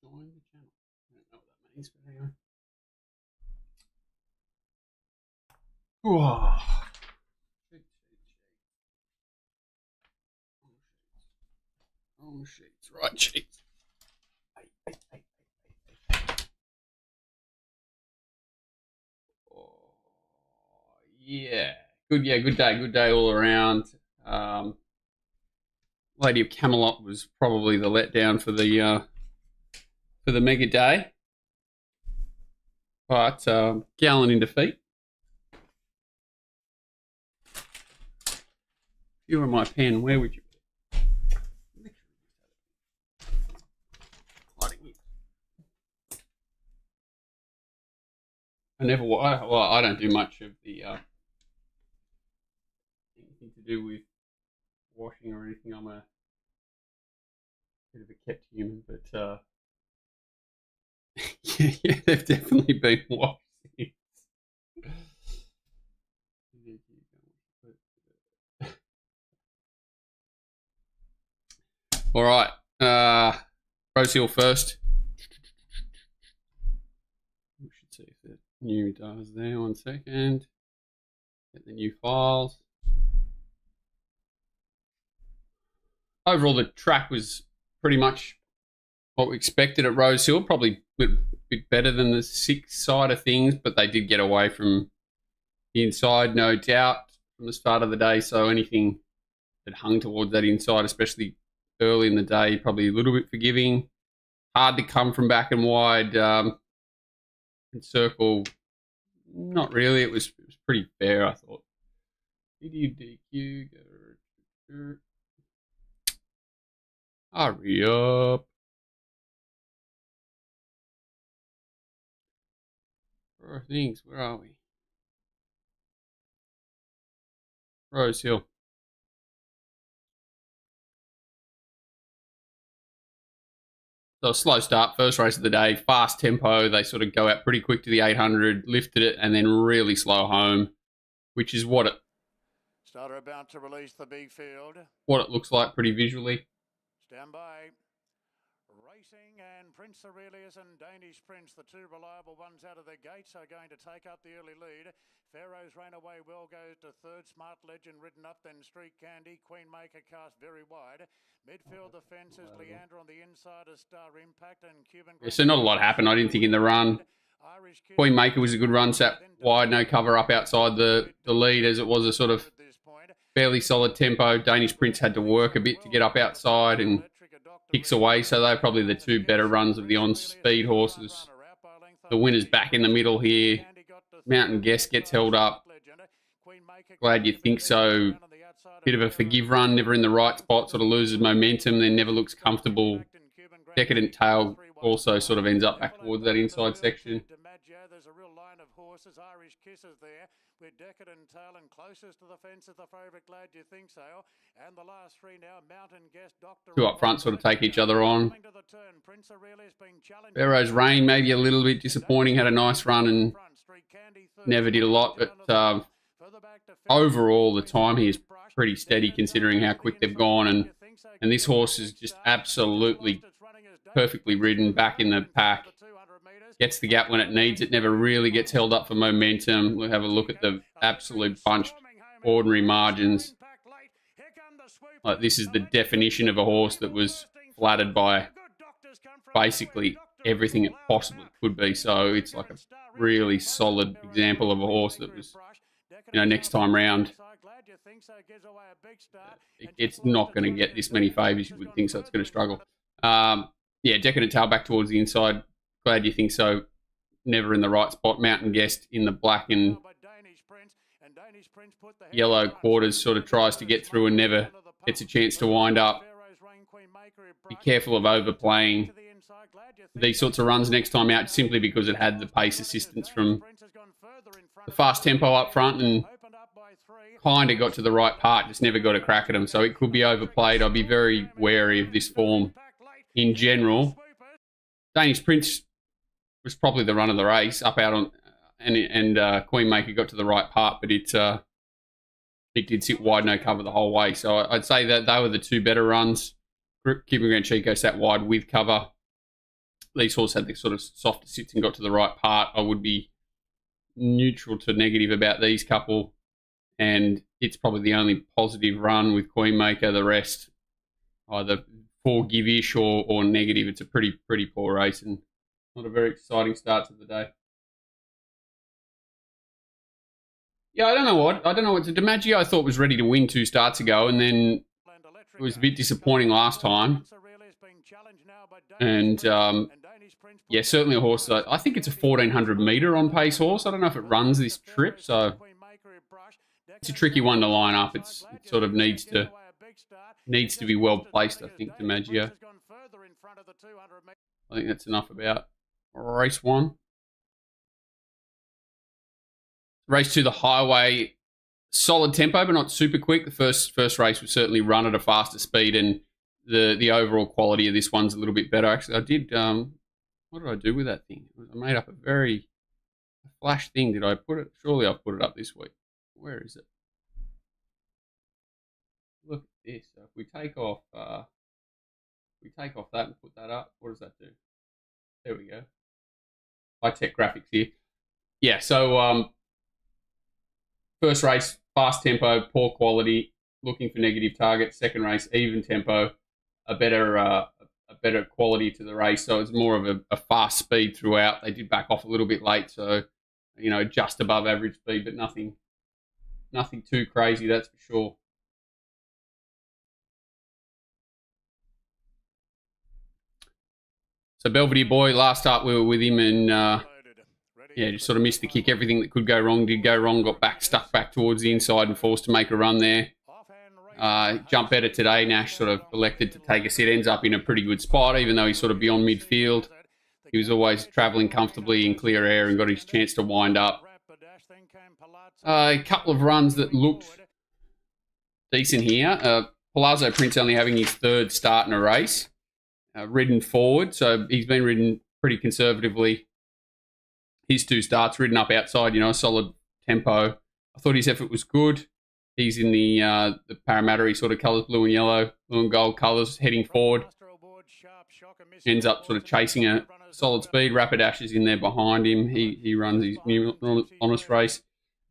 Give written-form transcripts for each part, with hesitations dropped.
Join the channel. I don't know what that means, but anyway. Whoa. Wrong sheets. Right sheets. Oh, yeah. Good day all around. Lady of Camelot was probably the letdown for the mega day. But Gallon in defeat. If you were my pen, where would you be? I don't do much of the anything to do with washing or anything. I'm a bit of a kept human, but yeah, they've definitely been washed. All right, Rosehill first. We should see if the new does there. 1 second. Get the new files. Overall, the track was pretty much what we expected at Rosehill. Probably a bit better than the 6 side of things, but they did get away from the inside, no doubt, from the start of the day. So anything that hung towards that inside, especially early in the day, probably a little bit forgiving. Hard to come from back and wide and circle. Not really. It was pretty fair, I thought. DQ. Hurry up. Where are things? Where are we? Rosehill. So a slow start, first race of the day, fast tempo. They sort of go out pretty quick to the 800, lifted it, and then really slow home, which is what it. Starter about to release the big field. What it looks like pretty visually. Stand by. Racing and Prince Aurelius and Danish Prince, the 2 reliable ones out of the gates, are going to take up the early lead. Pharaoh's ran away well, goes to 3rd. Smart Legend ridden up, then Street Candy. Queenmaker cast very wide. Midfield the fences, Leander on the inside, a Star Impact and Cuban. Yeah, so not a lot happened, I didn't think, in the run. Queenmaker was a good run, sat wide, no cover up outside the lead, as it was a sort of fairly solid tempo. Danish Prince had to work a bit to get up outside and kicks away, so they're probably the 2 better runs of the on-speed horses. The winner's back in the middle here. Mountain Guest gets held up. Glad You Think So. Bit of a forgive run, never in the right spot, sort of loses momentum, then never looks comfortable. Decadent Tail also sort of ends up back towards that inside section. There's a real line of horses. Irish Kisses there with Decadent Tail, and closest to the fence is the favourite Glad You Think So. And the last 3 now, Mountain Guest, Dr. 2 up front sort of take each other on. Pharaoh's Reign maybe a little bit disappointing, had a nice run and never did a lot, but overall the time he is pretty steady considering how quick they've gone, and this horse is just absolutely perfectly ridden, back in the pack. Gets the gap when it needs it, never really gets held up for momentum. We'll have a look at the absolute bunched ordinary margins. Like, this is the definition of a horse that was flattered by basically everything it possibly could be. So it's like a really solid example of a horse that was, next time round, it's not going to get this many favours, you would think, so it's going to struggle. Yeah, Decadent Tail back towards the inside. Glad You Think So. Never in the right spot. Mountain Guest in the black and yellow quarters sort of tries to get through and never gets a chance to wind up. Be careful of overplaying these sorts of runs next time out, simply because it had the pace assistance from the fast tempo up front and kind of got to the right part, just never got a crack at them. So it could be overplayed. I'd be very wary of this form in general. Danish Prince was probably the run of the race, up out on, and Queenmaker got to the right part, but it did sit wide, no cover the whole way. So I'd say that they were the 2 better runs. Cuban Grand Chico sat wide with cover. these horses had the sort of softer sits and got to the right part, I would be neutral to negative about these couple. And it's probably the only positive run with Queenmaker. The rest, either forgive-ish or negative. It's a pretty poor race and not a very exciting start to the day. Yeah, I don't know what. DiMaggio I thought was ready to win 2 starts ago, and then it was a bit disappointing last time. And, yeah, certainly a horse. I think it's a 1,400 metre on pace horse. I don't know if it runs this trip, so it's a tricky one to line up. It sort of needs to be well placed, I think, DiMaggio. I think that's enough about race 1. Race 2, the Highway. Solid tempo, but not super quick. The first race was certainly run at a faster speed, and the overall quality of this one's a little bit better. Actually, I did. What did I do with that thing? I made up a very flash thing. Did I put it? Surely I've put it up this week. Where is it? Look at this. So if we take off that and put that up, what does that do? There we go. High-tech graphics here. Yeah, so first race, fast tempo, poor quality, looking for negative targets. Second race, even tempo, a better quality to the race. So it's more of a fast speed throughout. They did back off a little bit late, so just above average speed, but nothing too crazy, that's for sure. So Belvedere Boy, last up we were with him and just sort of missed the kick. Everything that could go wrong did go wrong. Got stuck back towards the inside and forced to make a run there. Jump better today. Nash sort of elected to take a sit. Ends up in a pretty good spot, even though he's sort of beyond midfield. He was always travelling comfortably in clear air and got his chance to wind up. A couple of runs that looked decent here. Palazzo Prince only having his 3rd start in a race. Ridden forward, so he's been ridden pretty conservatively. His 2 starts, ridden up outside, a solid tempo. I thought his effort was good. He's in the Parramatta sort of colours, blue and gold colours, heading forward. Ends up sort of chasing a solid speed. Rapidash is in there behind him. He runs his new honest race.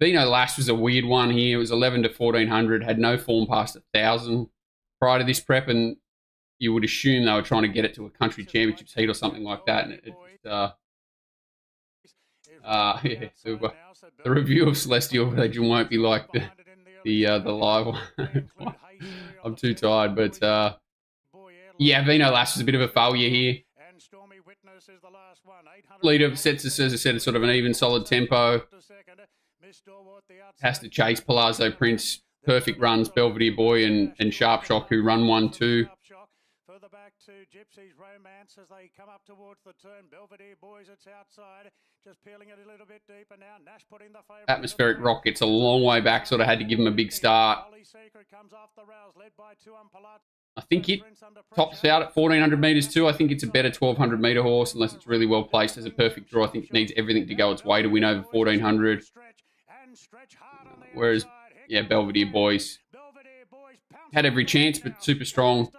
Vino Lash was a weird one here. It was 11 to 1,400, had no form past 1,000 prior to this prep, and you would assume they were trying to get it to a country championships heat or something like that. And the review of Celestial Legend won't be like the live one. I'm too tired, but Vino Lash was a bit of a failure here. Leader sets us, as I said, sort of an even solid tempo. Has to chase Palazzo Prince. Perfect runs, Belvedere Boy and Sharp Shock, who run 1-2. Further back to Gypsy's Romance as they come up towards the turn. Belvedere Boys, it's outside. Just peeling it a little bit deeper now. Nash putting the favourite. Atmospheric Rock gets a long way back. Sort of had to give him a big start. I think it tops out at 1,400 metres too. I think it's a better 1,200 metre horse unless it's really well placed as a perfect draw. I think it needs everything to go its way to win over 1,400. Whereas, Belvedere Boys had every chance, but super strong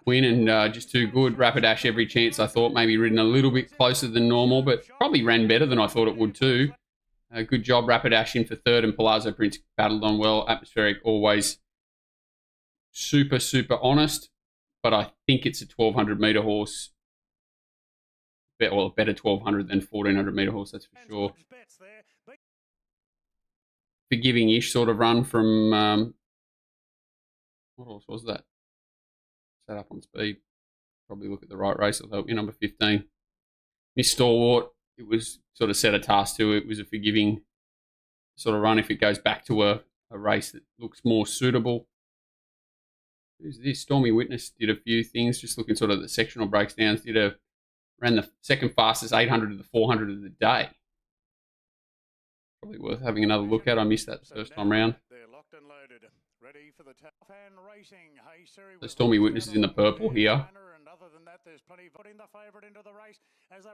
win and just too good. Rapidash every chance, I thought. Maybe ridden a little bit closer than normal, but probably ran better than I thought it would too. Good job, Rapidash in for 3rd, and Palazzo Prince battled on well. Atmospheric always super honest, but I think it's a 1,200 metre horse. Well, a better 1,200 than 1,400 metre horse, that's for sure. Forgiving-ish sort of run from... what horse was that? Set up on speed. Probably look at the right race. I'll help you. Number 15. Miss Stalwart. It was sort of set a task to it. It was a forgiving sort of run if it goes back to a race that looks more suitable. Who's this? Stormy Witness did a few things. Just looking sort of the sectional breakdowns. Ran the 2nd fastest 800 to the 400 of the day. Probably worth having another look at. I missed that the first time round. The Stormy Witness is in the purple here.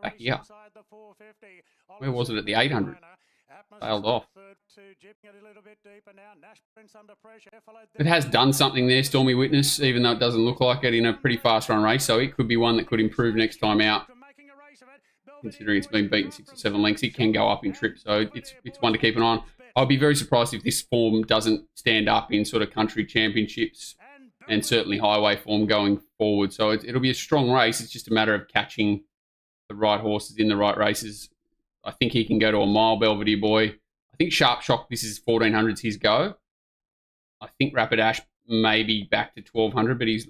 Back here. Where was it at the 800? Failed off. It has done something there, Stormy Witness, even though it doesn't look like it in a pretty fast run race, so it could be one that could improve next time out. considering it's been beaten 6 or 7 lengths. It can go up in trip, so it's one to keep an eye on. I'll be very surprised if this form doesn't stand up in sort of country championships and certainly highway form going forward. So it'll be a strong race. It's just a matter of catching the right horses in the right races. I think he can go to a mile, Belvedere Boy. I think Sharp Shock, this is 1400's his go. I think Rapid Ash maybe back to 1200, but he's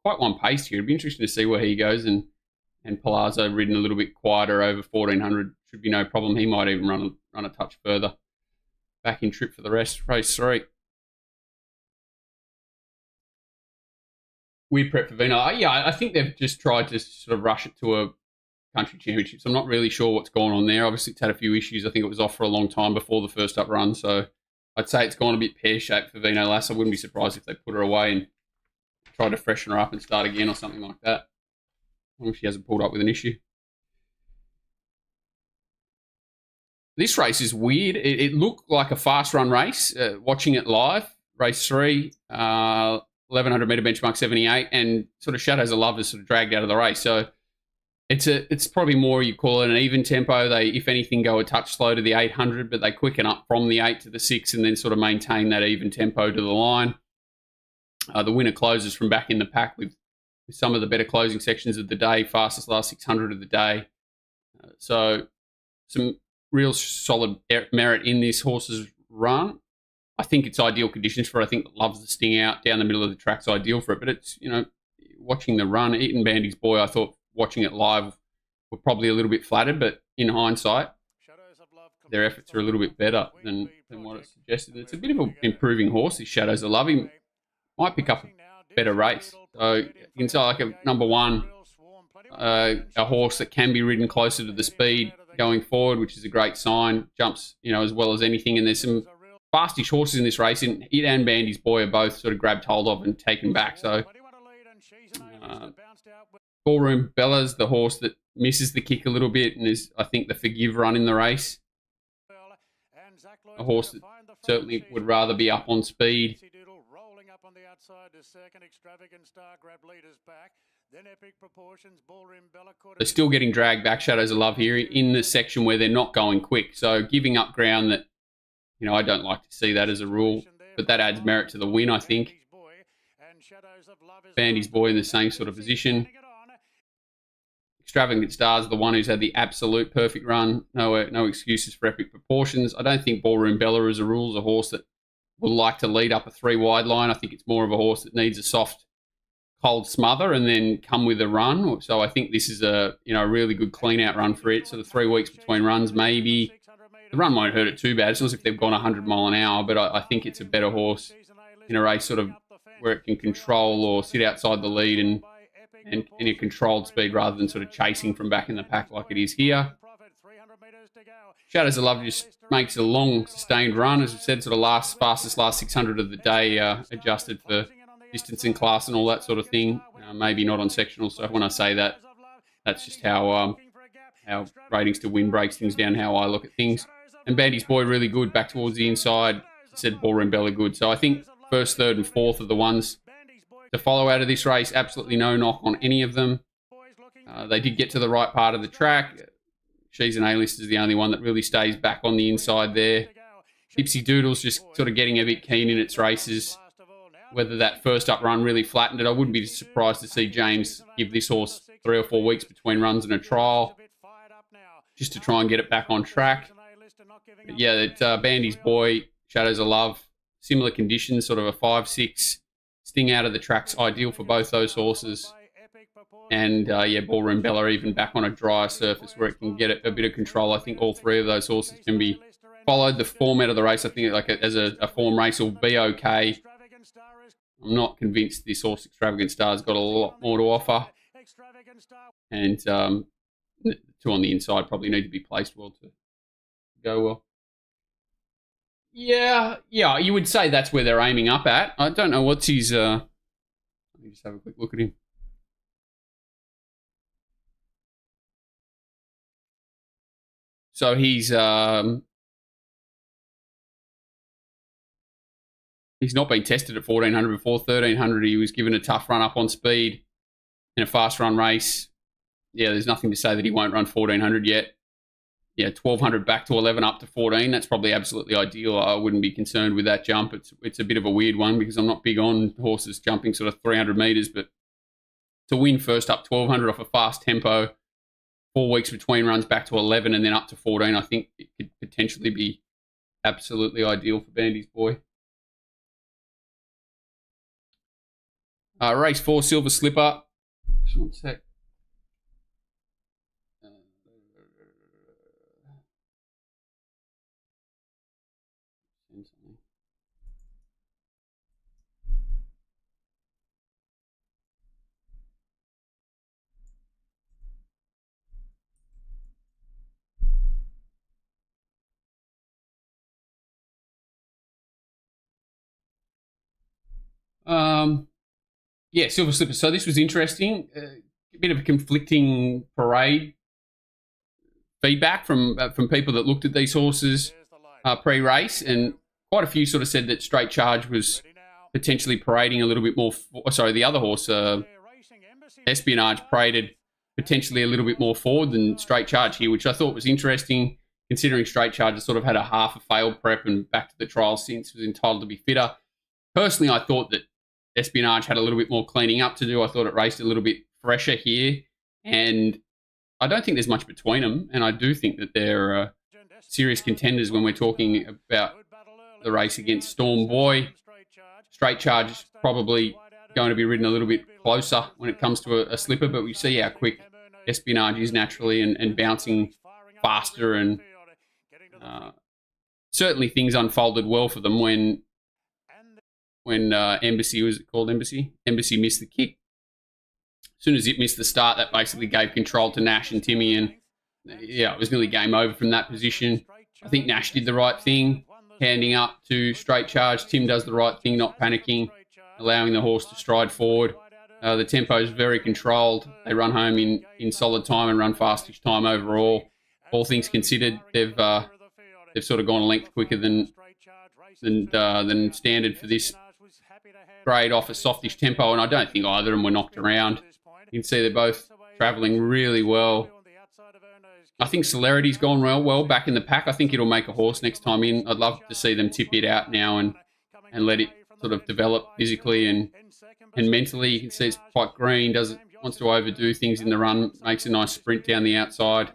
quite one pace here. It'd be interesting to see where he goes. And Palazzo ridden a little bit quieter over 1400 should be no problem. He might even run a touch further. Back in trip for the rest. Race 3. Weird prep for Vino. Yeah, I think they've just tried to sort of rush it to a country championships. I'm not really sure what's going on there. Obviously, it's had a few issues. I think it was off for a long time before the first up run. So I'd say it's gone a bit pear-shaped for Vino Lass. I wouldn't be surprised if they put her away and try to freshen her up and start again or something like that. I wonder if she hasn't pulled up with an issue. This race is weird. It looked like a fast run race. Watching it live, race 3, 1100 metre benchmark 78, and sort of Shadows of Love is sort of dragged out of the race. So it's probably more, you call it an even tempo. They, if anything, go a touch slow to the 800, but they quicken up from the 8 to the 6 and then sort of maintain that even tempo to the line. The winner closes from back in the pack with some of the better closing sections of the day, fastest last 600 of the day. So some real solid merit in this horse's run. I think it's ideal conditions for. I think loves the sting out down the middle of the track's ideal for it. But it's, watching the run, Eaton Bandy's Boy, I thought watching it live were probably a little bit flattered, but in hindsight, their efforts are a little bit better than what it suggested. It's a bit of an improving horse, this Shadows of Love. He might pick up a better race. So you can say like a number 1, a horse that can be ridden closer to the speed going forward, which is a great sign. Jumps, as well as anything. And there's some fastish horses in this race, and It and Bandy's Boy are both sort of grabbed hold of and taken back. So Ballroom Bella's the horse that misses the kick a little bit and is, I think, the forgive run in the race. A horse that certainly would rather be up on speed. They're still getting dragged back, Shadows of Love, here in the section where they're not going quick. So giving up ground that, I don't like to see that as a rule, but that adds merit to the win, I think. Bandy's Boy in the same sort of position. Extravagant Stars, the one who's had the absolute perfect run. No excuses for Epic Proportions. I don't think Ballroom Bella, as a rule, is a horse that would like to lead up a 3-wide line. I think it's more of a horse that needs a soft, cold smother and then come with a run. So I think this is a really good clean-out run for it. So the 3 weeks between runs, maybe. The run won't hurt it too bad. It's not as if they've gone 100 mile an hour, but I think it's a better horse in a race sort of where it can control or sit outside the lead and in a controlled speed rather than sort of chasing from back in the pack like it is here. Shadows of Love just makes a long, sustained run. As I said, sort of fastest last 600 of the day, adjusted for distance in class and all that sort of thing. Maybe not on sectional. So when I say that, that's just how ratings to win breaks things down, how I look at things. And Bandy's Boy really good back towards the inside. I said Ballroom Bella good. So I think first, third and fourth are the ones to follow out of this race. Absolutely no knock on any of them. They did get to the right part of the track. She's an A-list is the only one that really stays back on the inside there. Tipsy Doodle's just sort of getting a bit keen in its races. Whether that first up run really flattened it, I wouldn't be surprised to see James give this horse 3 or 4 weeks between runs and a trial just to try and get it back on track. But yeah, Bandy's Boy, Shadows of Love, similar conditions, sort of a 5-6 sting out of the track's ideal for both those horses. And Ballroom Bella even back on a drier surface where it can get a bit of control. I think all 3 of those horses can be followed. The format of the race, I think, as a form race, will be okay. I'm not convinced this horse, Extravagant Star's got a lot more to offer. And 2 on the inside probably need to be placed well to go well. Yeah, you would say that's where they're aiming up at. I don't know what's his... Let me just have a quick look at him. So he's not been tested at 1400 before. 1300 he was given a tough run up on speed in a fast run race. yeah, there's nothing to say that he won't run 1400 yet. Yeah, 1200 back to 11 up to 14. That's probably absolutely ideal. I wouldn't be concerned with that jump. It's a bit of a weird one because I'm not big on horses jumping sort of 300 metres, but to win first up 1200 off a fast tempo, 4 weeks between runs back to 11 and then up to 14, I think it could potentially be absolutely ideal for Bandy's boy. Race 4, Silver Slipper. Just one sec. Yeah, Silver Slipper. So this was interesting. A bit of a conflicting parade feedback from people that looked at these horses pre-race, and quite a few sort of said that Straight Charge was potentially parading a little bit more. Sorry, the other horse, Espionage, paraded potentially a little bit more forward than Straight Charge here, which I thought was interesting, considering Straight Charge has sort of had a half a failed prep and back to the trial since, was entitled to be fitter. Personally, I thought that Espionage had a little bit more cleaning up to do. I thought it raced a little bit fresher here, and I don't think there's much between them, and I do think that they're serious contenders when we're talking about the race against Storm Boy. Straight Charge is probably going to be ridden a little bit closer when it comes to a slipper, but we see how quick Espionage is naturally and bouncing faster, and certainly things unfolded well for them when Embassy, was it called Embassy? Embassy missed the kick. As soon as it missed the start, that basically gave control to Nash and Timmy, and yeah, it was nearly game over from that position. I think Nash did the right thing, handing up to Straight Charge. Tim does the right thing, not panicking, allowing the horse to stride forward. The tempo is very controlled. They run home in solid time and run fastish time overall. All things considered, they've sort of gone a length quicker than standard for this grade off a softish tempo, and I don't think either of them were knocked around. You can see they're both travelling really well. I think Celerity's gone well back in the pack. I think it'll make a horse next time in. I'd love to see them tip it out now and let it sort of develop physically and mentally. You can see it's quite green, wants to overdo things in the run, makes a nice sprint down the outside.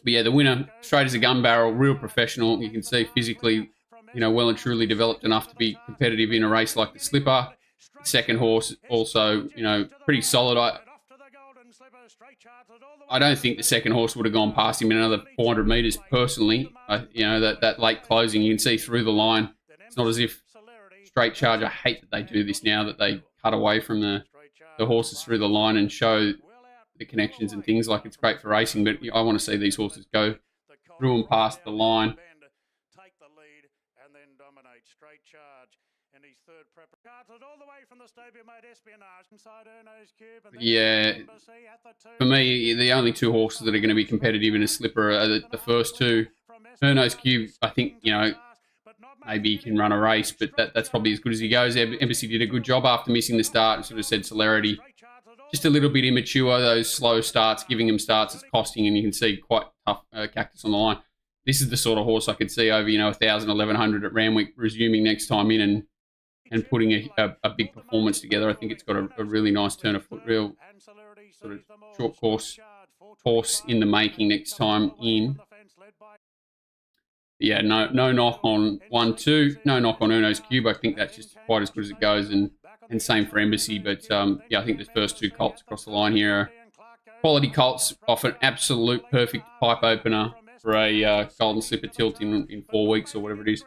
But yeah, the winner, straight as a gun barrel, real professional. You can see physically, well and truly developed enough to be competitive in a race like the Slipper. The second horse also, pretty solid. I don't think the second horse would have gone past him in another 400 metres personally. That late closing, you can see through the line. It's not as if Straight Charge, I hate that they do this now, that they cut away from the horses through the line and show the connections and things. Like, it's great for racing, but I want to see these horses go through and past the line. Yeah, for me, the only two horses that are going to be competitive in a slipper are the first two. Erno's Cube, I think, maybe he can run a race, but that's probably as good as he goes. Embassy did a good job after missing the start, and sort of said Celerity. Just a little bit immature, those slow starts, giving him starts, it's costing, and you can see quite tough Cactus on the line. This is the sort of horse I could see over, 1,000, 1,100 at Randwick, resuming next time in and putting a big performance together. I think it's got a really nice turn of foot, real sort of short course horse in the making next time in. Yeah, no knock on 1-2, no knock on Erno's Cube. I think that's just quite as good as it goes, and same for Embassy. But I think the first two colts across the line here are quality colts off an absolute perfect pipe opener for a Golden Slipper tilt in 4 weeks or whatever it is.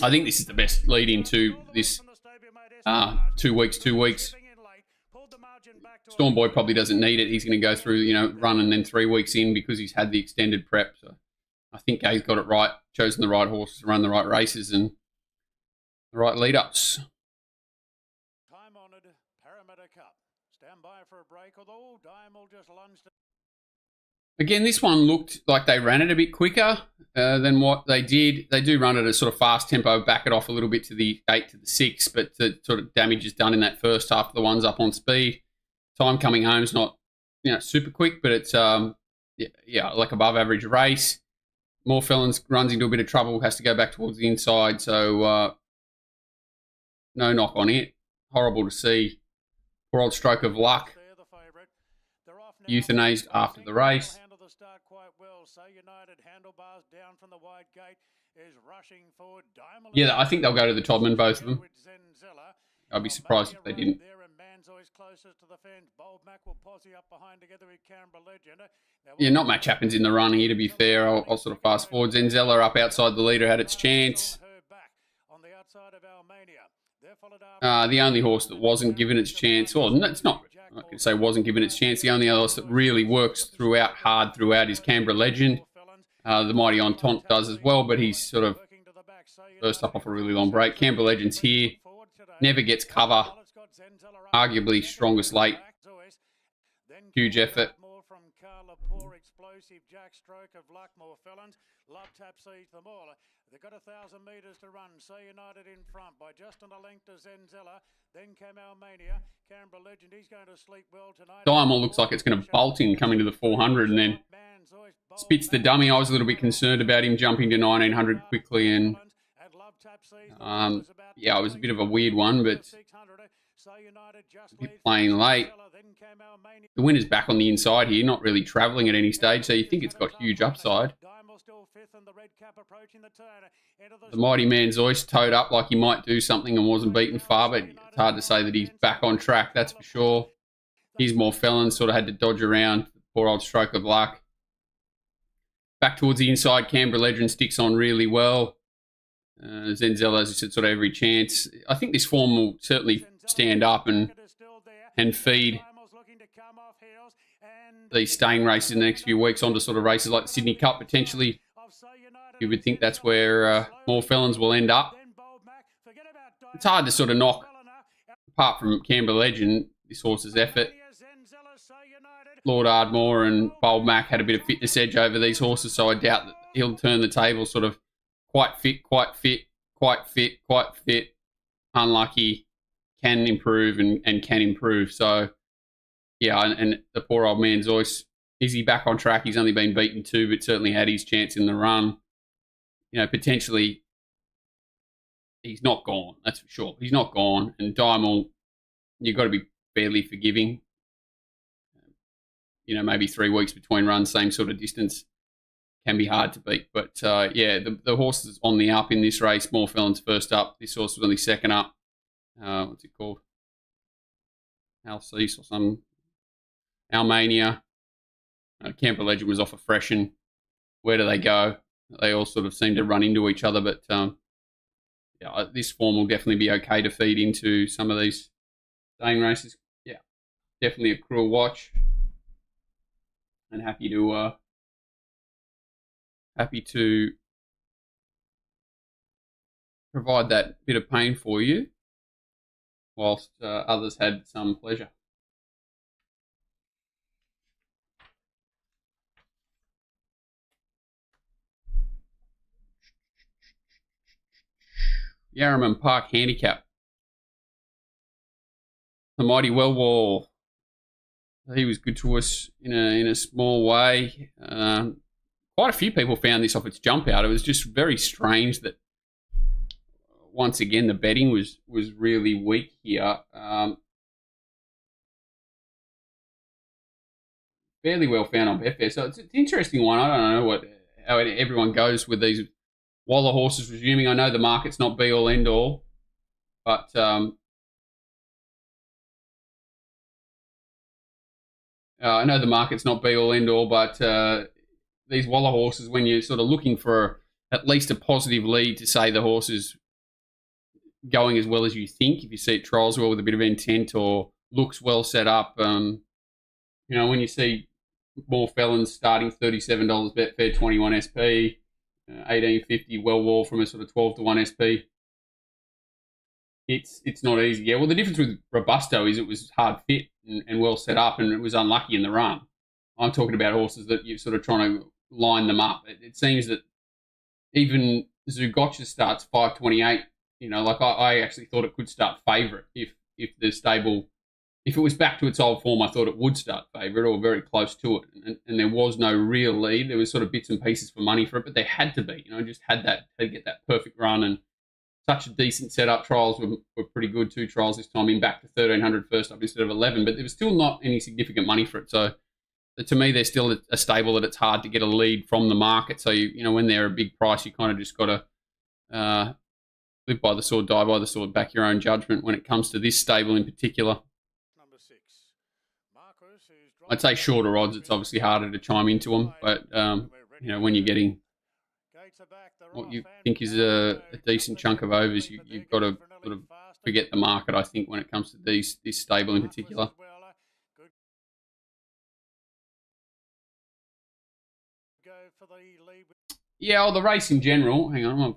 I think this is the best lead into this 2 weeks. Storm Boy probably doesn't need it. He's going to go through, run and then 3 weeks in because he's had the extended prep. So I think Gay's got it right, chosen the right horses to run the right races and the right lead-ups. Time-honoured Parramatta Cup. Stand by for a break, although Dime will just lunge to Again, this one looked like they ran it a bit quicker than what they did. They do run at a sort of fast tempo, back it off a little bit to the 8 to the 6, but the sort of damage is done in that first half. The one's up on speed. Time coming home is not, super quick, but it's like above average race. More Felons runs into a bit of trouble, has to go back towards the inside, so no knock on it. Horrible to see. Poor old Stroke of Luck euthanized after the race. Yeah, I think they'll go to the Todman, both of them. I'd be surprised if they didn't. Yeah, not much happens in the run here, to be fair. I'll sort of fast forward. Zenzella up outside the leader had its chance. The only horse that wasn't given its chance, well, it's not, I can say wasn't given its chance. The only other horse that really works hard throughout is Canberra Legend. The Mighty Entente does as well, but he's sort of first up off a really long break. Canberra Legend's here, never gets cover, arguably strongest late. Huge effort. They've got 1,000 metres to run. Say United in front by just on a length to Zenzella. Then came Almania. Canberra Legend, he's going to sleep well tonight. Diamond looks like it's going to bolt in coming to the 400 and then spits the dummy. I was a little bit concerned about him jumping to 1900 quickly, and it was a bit of a weird one, but a bit playing late. The winner's back on the inside here, not really travelling at any stage, so you think it's got huge upside. The Mighty Man's Oyster towed up like he might do something and wasn't beaten far, but it's hard to say that he's back on track, that's for sure. He's More Felons, sort of had to dodge around. Poor old Stroke of Luck. Back towards the inside, Canberra Legend sticks on really well. Zenzella, as I said, sort of every chance. I think this form will certainly stand up and feed these staying races in the next few weeks onto sort of races like the Sydney Cup, potentially. You would think that's where More Felons will end up. It's hard to sort of knock, apart from Canberra Legend, this horse's effort. Lord Ardmore and Bold Mac had a bit of fitness edge over these horses, so I doubt that he'll turn the table sort of quite fit, unlucky, can improve and can improve. So, yeah, and the poor old man's Oyster, is he back on track? He's only been beaten 2, but certainly had his chance in the run. Potentially he's not gone, that's for sure. He's not gone. And Diamond, you've got to be fairly forgiving. Maybe 3 weeks between runs, same sort of distance, can be hard to beat. But, the horse is on the up in this race. More Felons first up. This horse was only second up. What's it called? Alcease or something. Almania. Canberra Legend was off a freshen. Where do they go? They all sort of seem to run into each other, but this form will definitely be okay to feed into some of these staying races. Yeah, definitely a cruel watch, and happy to provide that bit of pain for you, whilst others had some pleasure. Yarraman Park Handicap. The Mighty Wellwall. He was good to us in a small way. Quite a few people found this off its jump out. It was just very strange that once again the betting was really weak here. Fairly well found on Betfair. So it's an interesting one. I don't know how everyone goes with these Waller horses resuming. I know the market's not be all end all, but I know the market's not be all end all, but these Waller horses, when you're sort of looking for at least a positive lead to say the horse is going as well as you think, if you see it trials well with a bit of intent or looks well set up, when you see More Felons starting $37 Betfair 21 SP, 1850 Wellwall from a sort of 12 to 1 SP. It's not easy. Yeah, well, the difference with Robusto is it was hard fit and well set up, and it was unlucky in the run. I'm talking about horses that you're sort of trying to line them up. It seems that even Zugotcha starts 5:28. You know, like I actually thought it could start favourite if the stable, if it was back to its old form, I thought it would start favourite or very close to it. And there was no real lead. There was sort of bits and pieces for money for it, but there had to be. You know, just had to get that perfect run, and such a decent setup. Trials were pretty good. 2 trials this time in, back to 1,300 first up instead of 11, but there was still not any significant money for it. So to me, they're still a stable that it's hard to get a lead from the market. So, you know, when they're a big price, you kind of just got to live by the sword, die by the sword, back your own judgment when it comes to this stable in particular. Number 6. Marcus, I'd say shorter odds, it's obviously harder to chime into them, but, you know, when you're getting what you think is a decent chunk of overs, you've got to sort of forget the market, I think, when it comes to this stable in particular. Yeah, the race in general, hang on.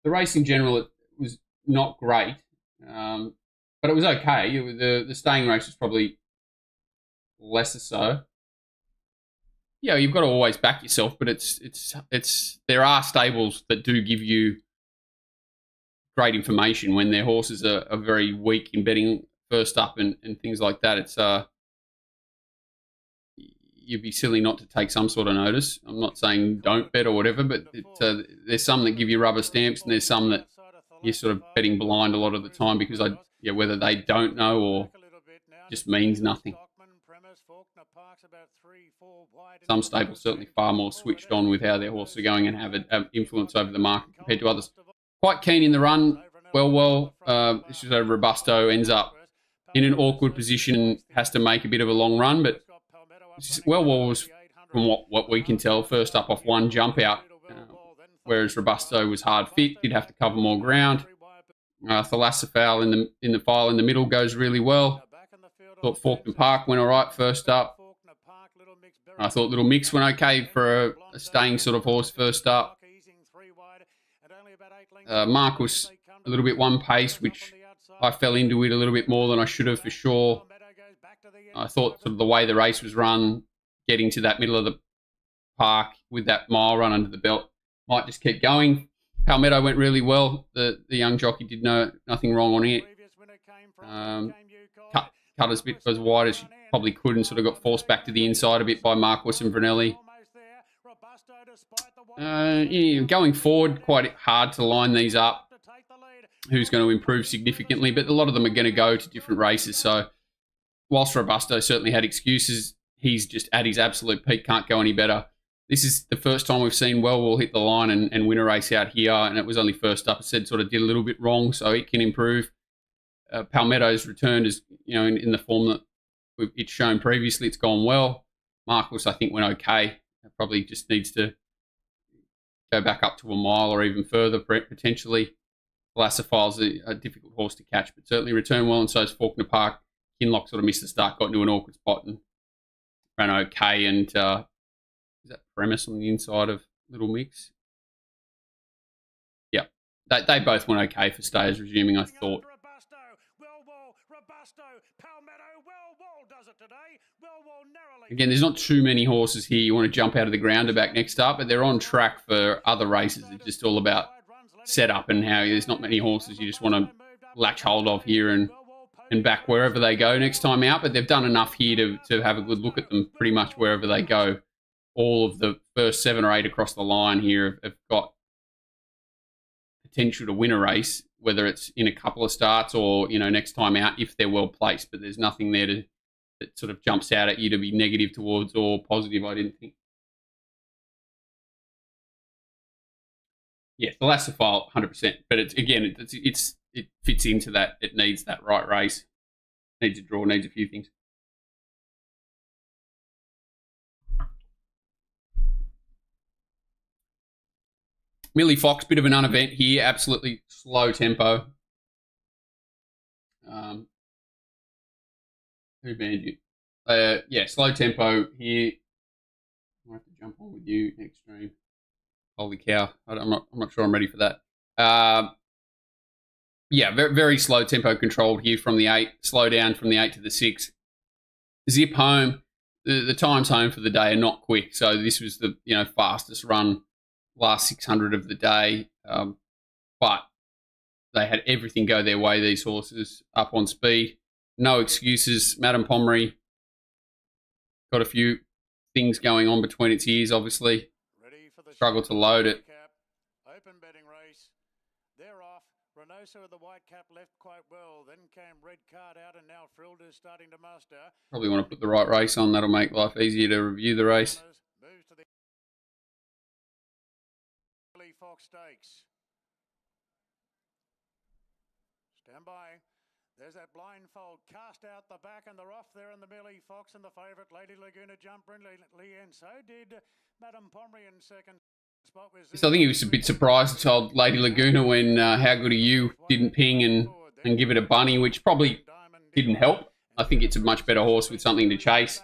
The race in general, it was not great, but it was okay. The staying race was probably lesser so. Yeah, you've got to always back yourself, but it's there are stables that do give you great information when their horses are very weak in betting first up and things like that. It's you'd be silly not to take some sort of notice. I'm not saying don't bet or whatever, but there's some that give you rubber stamps, and there's some that you're sort of betting blind a lot of the time because whether they don't know or just means nothing. Some stables certainly far more switched on with how their horses are going and have an influence over the market compared to others. Quite keen in the run. This is over Robusto, ends up in an awkward position and has to make a bit of a long run, but was, from what we can tell, first up off one jump out, whereas Robusto was hard fit, did have to cover more ground. Thalassophale in the file in the middle goes really well. Thought Faulkner Park went all right first up. I thought Little Mix went okay for a staying sort of horse first up. Mark was a little bit one pace, which I fell into it a little bit more than I should have for sure. I thought sort of the way the race was run, getting to that middle of the park with that mile run under the belt, might just keep going. Palmetto went really well. The young jockey did nothing wrong on it. Cut as bit as wide as she probably could and sort of got forced back to the inside a bit by Marquis and Vernelli. Going forward, quite hard to line these up. Who's going to improve significantly, but a lot of them are going to go to different races. So whilst Robusto certainly had excuses, he's just at his absolute peak, can't go any better. This is the first time we've seen Well hit the line and win a race out here, and it was only first up. I said sort of did a little bit wrong, so it can improve. Palmetto's returned as, you know, in the form that it's shown previously. It's gone well. Marcus, I think, went okay. Probably just needs to go back up to a mile or even further, potentially. Thalassophale's a difficult horse to catch, but certainly returned well, and so is Faulkner Park. Kinlock sort of missed the start, got into an awkward spot and ran okay. And is that Premise on the inside of Little Mix? Yeah, they both went okay for stayers resuming, I thought. Again, there's not too many horses here you want to jump out of the ground to back next up, but they're on track for other races. It's just all about setup and how there's not many horses you just want to latch hold of here and back wherever they go next time out. But they've done enough here to have a good look at them pretty much wherever they go. All of the first 7 or 8 across the line here have got potential to win a race, whether it's in a couple of starts or, you know, next time out if they're well placed. But there's nothing there that sort of jumps out at you to be negative towards or positive, I didn't think. Yeah, Thalassophale, 100%. But it fits into that. It needs that right race. Needs a draw, needs a few things. Millie Fox, bit of an unevent here. Absolutely slow tempo. Who banned you? Yeah, slow tempo here. I'll have to jump on with you next stream. Holy cow! I'm not sure I'm ready for that. Yeah, very, very slow tempo controlled here from the 8. Slow down from the 8 to the 6. Zip home. the times home for the day are not quick. So this was the fastest run, last 600 of the day. But they had everything go their way. These horses up on speed, no excuses. Madame Pommery got a few things going on between its ears. Obviously, struggled to load it. Open betting race. They're off. Renosa with the white cap left quite well. Then came Red Card out, and now Frilled is starting to muster. Probably want to put the right race on. That'll make life easier to review the race. Moves to the Fox Stakes. Stand by. There's that blindfold cast out the back, and they're off there in the Millie Fox and the favourite Lady Laguna jump brilliantly, and so did Madame Pommery in second. So I think he was a bit surprised, told Lady Laguna when How Good Are You didn't ping and give it a bunny, which probably didn't help. I think it's a much better horse with something to chase.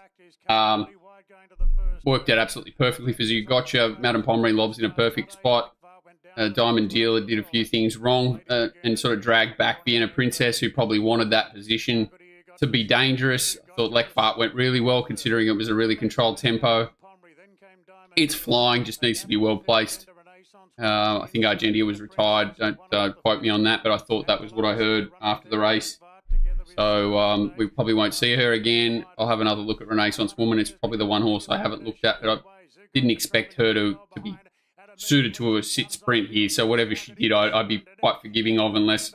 Worked out absolutely perfectly for Zugotcha. Madame Pommery lobs in a perfect spot. Diamond Dealer did a few things wrong and sort of dragged back Vienna Princess, who probably wanted that position to be dangerous. I thought Lekfart went really well, considering it was a really controlled tempo. It's flying, just needs to be well placed. I think Argentia was retired. Don't quote me on that, but I thought that was what I heard after the race. So we probably won't see her again. I'll have another look at Renaissance Woman. It's probably the one horse I haven't looked at, but I didn't expect her to be suited to a sit sprint here. So whatever she did, I'd be quite forgiving of, unless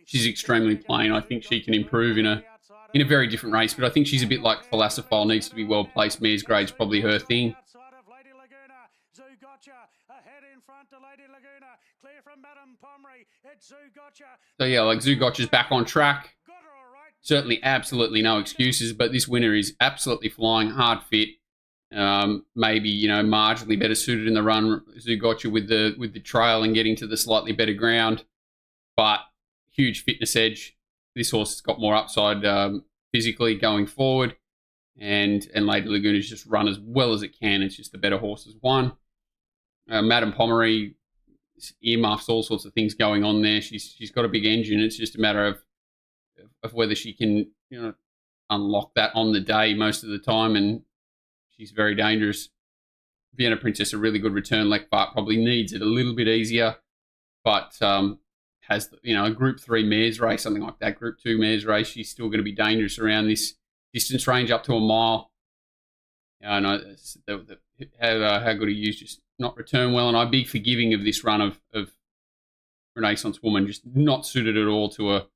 she's extremely plain. I think she can improve in a very different race, but I think she's a bit like Philosopher, needs to be well placed. Mare's Grade's probably her thing. So yeah, like Zugotcha's back on track. Certainly, absolutely no excuses, but this winner is absolutely flying, hard fit. Maybe marginally better suited in the run, Zugotcha with the trail and getting to the slightly better ground, but huge fitness edge. This horse has got more upside physically going forward, and Lady Laguna's just run as well as it can. It's just the better horse has won. Madame Pommery earmuffs, all sorts of things going on there. She's got a big engine. It's just a matter of whether she can unlock that on the day most of the time, and she's very dangerous. Vienna Princess, a really good return. Lekfart probably needs it a little bit easier, but has a Group 3 mares race, something like that, Group 2 mares race. She's still going to be dangerous around this distance range up to a mile. I know how good he used just not return well, and I'd be forgiving of this run of Renaissance Woman, just not suited at all to a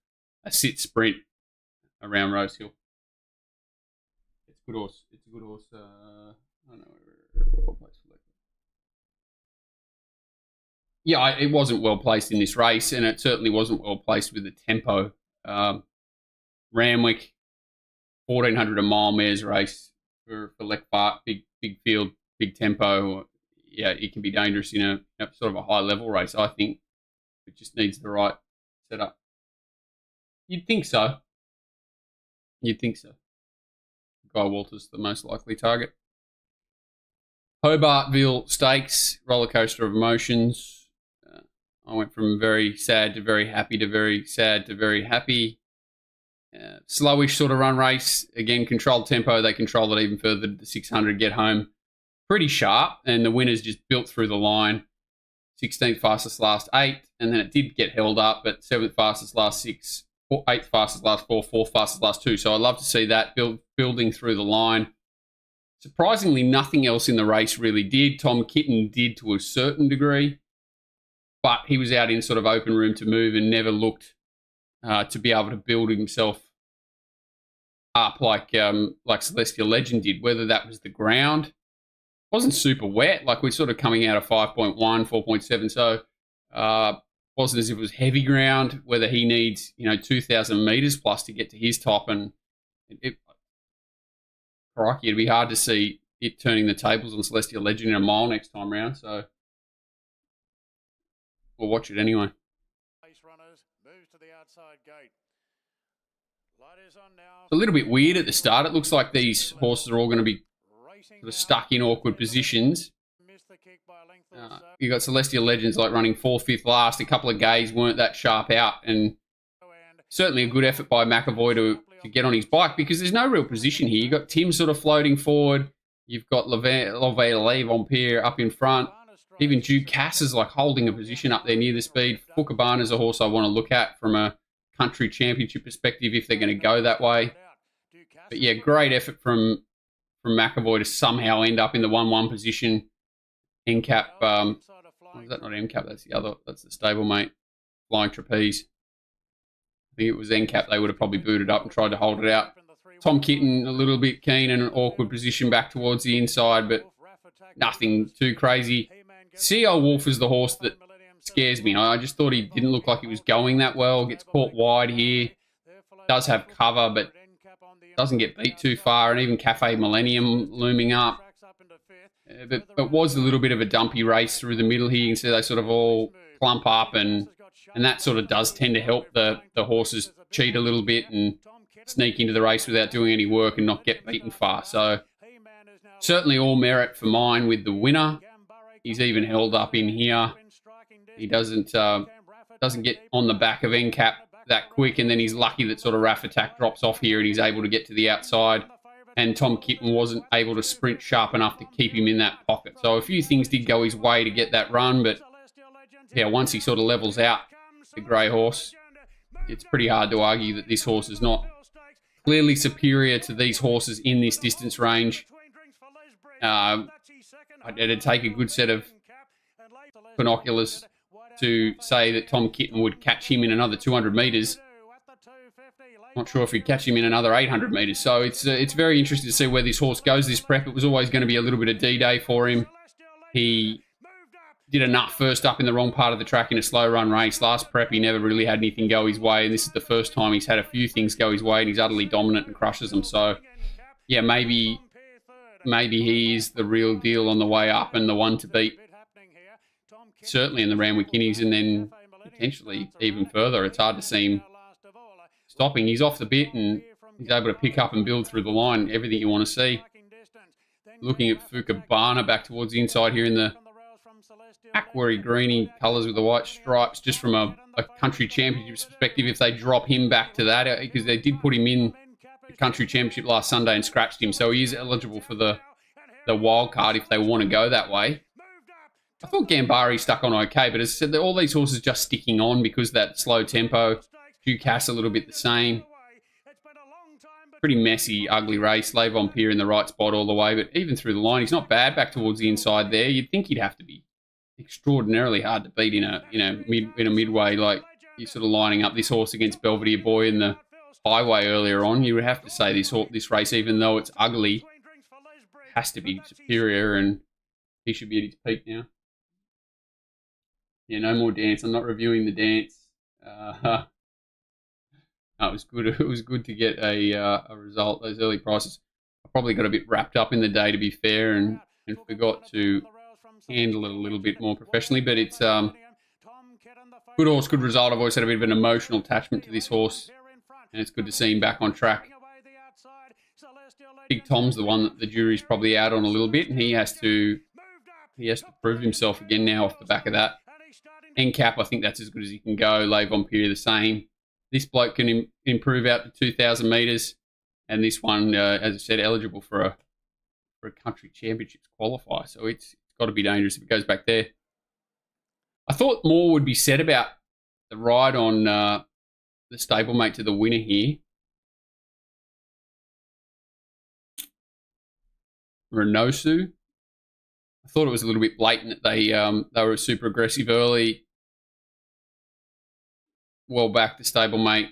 sit sprint around Rosehill. It's a good horse. It's a good horse. I don't know where place for that. Yeah, it wasn't well placed in this race, and it certainly wasn't well placed with the tempo. Ramwick, 1,400 a mile mares race for Lekfart, big field, big tempo. Yeah, it can be dangerous in a sort of a high level race. I think it just needs the right setup. You'd think so. Guy Walters, the most likely target. Hobartville Stakes, roller coaster of emotions. I went from very sad to very happy to very sad to very happy. Slowish sort of run race. Again, controlled tempo. They control it even further to the 600, get home pretty sharp, and the winners just built through the line. 16th fastest last 8, and then it did get held up, but 7th fastest last 6, 8th fastest last 4, 4th fastest last 2. So I'd love to see that building through the line. Surprisingly, nothing else in the race really did. Tom Kitten did to a certain degree, but he was out in sort of open room to move and never looked to be able to build himself up like Celestial Legend did. Whether that was the ground, wasn't super wet. Like we're sort of coming out of 5.1, 4.7, so wasn't as if it was heavy ground. Whether he needs 2,000 meters plus to get to his top, and crikey, it'd be hard to see it turning the tables on Celestial Legend in a mile next time round. So we'll watch it anyway. It's a little bit weird at the start. It looks like these horses are all going to be sort of stuck in awkward positions. You got Celestial Legends like running 4th, 5th last. A couple of gays weren't that sharp out, and certainly a good effort by McAvoy to to get on his bike because there's no real position here. You've got Tim sort of floating forward. You've got Vampire up in front. Even Ducasse is like holding a position up there near the speed. Fukabana's a horse I want to look at from a country championship perspective if they're going to go that way. But yeah, great effort from McAvoy to somehow end up in the 1-1 position. NCAP, is that not NCAP? That's the other. That's the stablemate. Flying Trapeze. I think it was NCAP. They would have probably booted up and tried to hold it out. Tom Kitten a little bit keen in an awkward position back towards the inside, but nothing too crazy. CL Wolf is the horse that scares me. I just thought he didn't look like he was going that well. Gets caught wide here. Does have cover, but doesn't get beat too far. And even Cafe Millennium looming up. But was a little bit of a dumpy race through the middle here. You can see they sort of all clump up, and that sort of does tend to help the horses cheat a little bit and sneak into the race without doing any work and not get beaten far. So certainly all merit for mine with the winner. He's even held up in here. He doesn't get on the back of NCAP that quick, and then he's lucky that sort of Raff Attack drops off here and he's able to get to the outside. And Tom Kitten wasn't able to sprint sharp enough to keep him in that pocket. So a few things did go his way to get that run, but yeah, once he sort of levels out the grey horse, it's pretty hard to argue that this horse is not clearly superior to these horses in this distance range. It'd take a good set of binoculars to say that Tom Kitten would catch him in another 200 metres. Not sure if he'd catch him in another 800 metres. So it's very interesting to see where this horse goes this prep. It was always going to be a little bit of D-Day for him. He did enough first up in the wrong part of the track in a slow run race. Last prep, he never really had anything go his way, and this is the first time he's had a few things go his way, and he's utterly dominant and crushes them. So, yeah, maybe he is the real deal on the way up and the one to beat. Certainly in the Randwick Guineas, and then potentially even further. It's hard to see him stopping. He's off the bit and he's able to pick up and build through the line. Everything you want to see. Looking at Fukabana back towards the inside here in the aquary greeny colours with the white stripes, just from a country championship perspective, if they drop him back to that, because they did put him in the country championship last Sunday and scratched him, so he is eligible for the wild card if they want to go that way. I thought Gambari stuck on okay, but as I said, all these horses just sticking on because that slow tempo. Ducasse a little bit the same. Pretty messy, ugly race. Le Vampire in the right spot all the way, but even through the line, he's not bad back towards the inside there. You'd think he'd have to be extraordinarily hard to beat in a midway. Like, you're sort of lining up this horse against Belvedere Boy in the highway earlier on. You would have to say this race, even though it's ugly, has to be superior, and he should be at his peak now. Yeah, no more dance. I'm not reviewing the dance. It was good. It was good to get a result. Those early prices, I probably got a bit wrapped up in the day, to be fair, and forgot to handle it a little bit more professionally. But it's good horse, good result. I've always had a bit of an emotional attachment to this horse, and it's good to see him back on track. Big Tom's the one that the jury's probably out on a little bit, and he has to prove himself again now off the back of that. NCAP, I think that's as good as he can go. Le Vampire the same. This bloke can improve out to 2,000 metres, and this one, as I said, eligible for a country championships qualifier. So it's got to be dangerous if it goes back there. I thought more would be said about the ride on the stablemate to the winner here. Renosu. I thought it was a little bit blatant that they were super aggressive early. Well back to stablemate.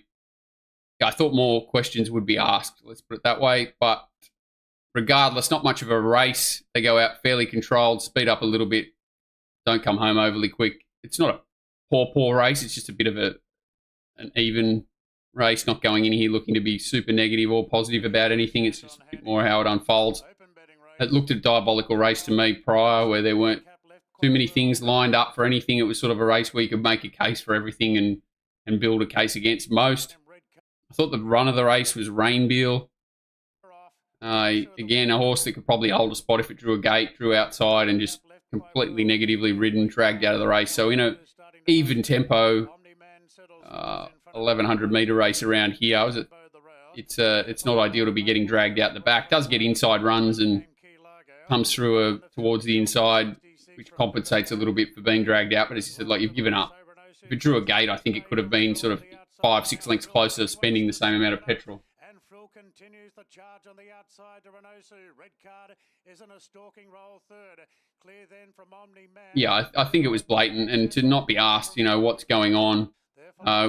I thought more questions would be asked, let's put it that way. But regardless, not much of a race. They go out fairly controlled, speed up a little bit, don't come home overly quick. It's not a poor race. It's just a bit of an even race, not going in here looking to be super negative or positive about anything. It's just a bit more how it unfolds. It looked a diabolical race to me prior, where there weren't too many things lined up for anything. It was sort of a race where you could make a case for everything and build a case against most. I thought the run of the race was Rainbeal. Again, a horse that could probably hold a spot if it drew a gate, drew outside, and just completely negatively ridden, dragged out of the race. So in a even tempo, 1,100 metre race around here, it's not ideal to be getting dragged out the back. Does get inside runs and comes through towards the inside, which compensates a little bit for being dragged out. But as you said, like, you've given up. If it drew a gate, I think it could have been sort of 5-6 lengths closer, spending the same amount of petrol. And Frill continues the charge on the outside to Renosu. Red card is in a stalking roll third. Clear then from Omni Man. Yeah, I think it was blatant, and to not be asked, what's going on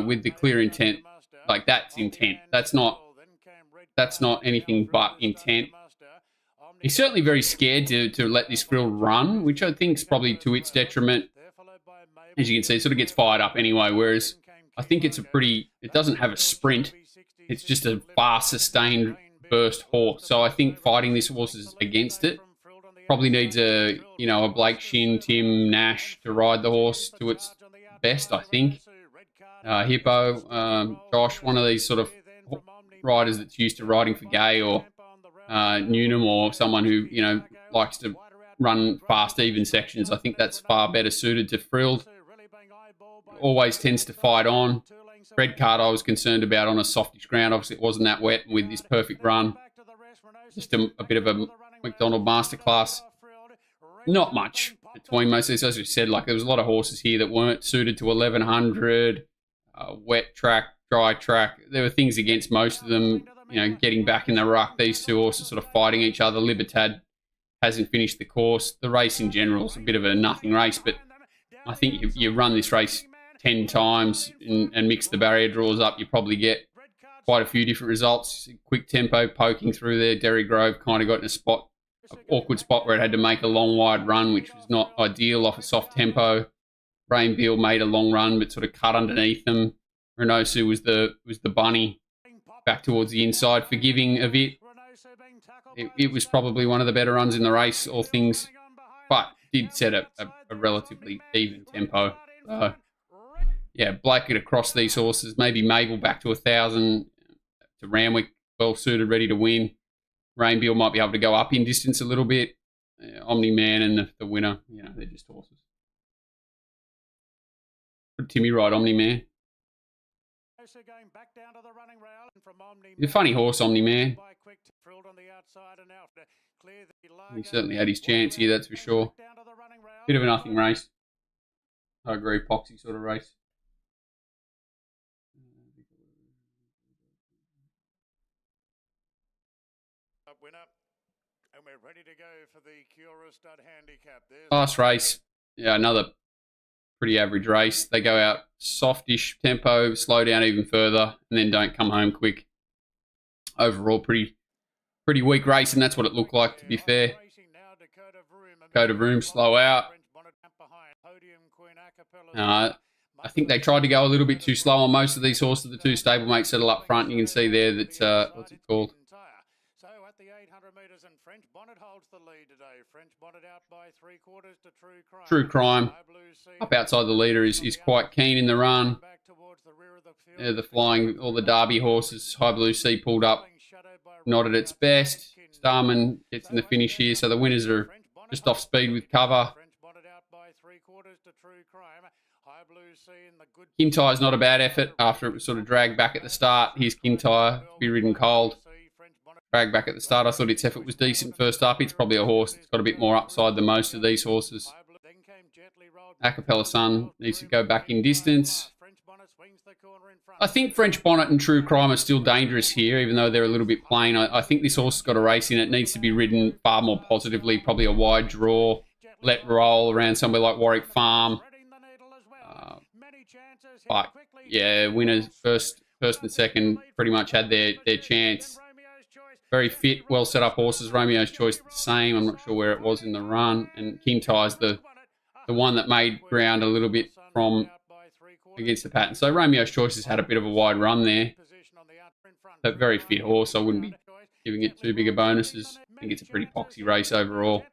with the clear intent, like, that's intent. That's not anything but intent. He's certainly very scared to let this Frill run, which I think is probably to its detriment. As you can see, it sort of gets fired up anyway, whereas I think it doesn't have a sprint. It's just a fast, sustained burst horse. So I think fighting this horse is against it. Probably needs a Blake Shin, Tim Nash to ride the horse to its best, I think. Hippo, Josh, one of these sort of riders that's used to riding for Gay, or Newnham, or someone who, likes to run fast, even sections. I think that's far better suited to Frill. Always tends to fight on. Red card I was concerned about on a softish ground. Obviously, it wasn't that wet, and with this perfect run, just a bit of a McDonald masterclass. Not much between most of these. As we said, like, there was a lot of horses here that weren't suited to 1100, wet track, dry track. There were things against most of them, getting back in the ruck. These two horses sort of fighting each other. Libertad hasn't finished the course. The race in general is a bit of a nothing race, but I think you run this race 10 times and mix the barrier draws up, you probably get quite a few different results. Quick tempo poking through there. Derry Grove kind of got in an awkward spot where it had to make a long wide run, which was not ideal off a soft tempo. Rainbeal made a long run but sort of cut underneath them. Renosu was the bunny back towards the inside, forgiving a bit. It was probably one of the better runs in the race, all things, but did set a relatively even tempo. Yeah, Blake it across these horses. Maybe Mabel back to 1,000 to Ramwick, well suited, ready to win. Rainbeal might be able to go up in distance a little bit. Omni Man and the winner, they're just horses. Put Timmy ride Omni Man. He's a funny horse, Omni Man. He certainly had his chance here, that's for sure. Bit of a nothing race. I agree, poxy sort of race. Winner, and we're ready to go for the Cura Stud Handicap. Last race, yeah, another pretty average race. They go out softish tempo, slow down even further, and then don't come home quick. Overall, pretty weak race, and that's what it looked like, to be fair. Dakota Vroom slow out. I think they tried to go a little bit too slow on most of these horses. The two stablemates settle up front. You can see there that, what's it called? So at the 800 metres, and French Bonnet holds the lead today. French Bonnet out by 3/4 to True Crime. True Crime up outside the leader is quite keen in the run. The flying, all the Derby horses. High Blue Sea pulled up, not at its best. Starman gets in the finish here, so the winners are just off speed with cover. Kintyre's not a bad effort after it was sort of dragged back at the start. Here's Kintyre, to be ridden cold. Dragged back at the start. I thought its effort was decent first up. It's probably a horse that's got a bit more upside than most of these horses. Acapella Sun needs to go back in distance. I think French Bonnet and True Crime are still dangerous here, even though they're a little bit plain. I think this horse has got a race in it. It needs to be ridden far more positively, probably a wide draw, let roll around somewhere like Warwick Farm. But, yeah, winners first and second pretty much had their chance. Very fit, well set up horses. Romeo's Choice the same. I'm not sure where it was in the run. And Kintyre's the one that made ground a little bit from against the pattern. So Romeo's Choice has had a bit of a wide run there. A very fit horse. I wouldn't be giving it too big a bonuses. I think it's a pretty poxy race overall.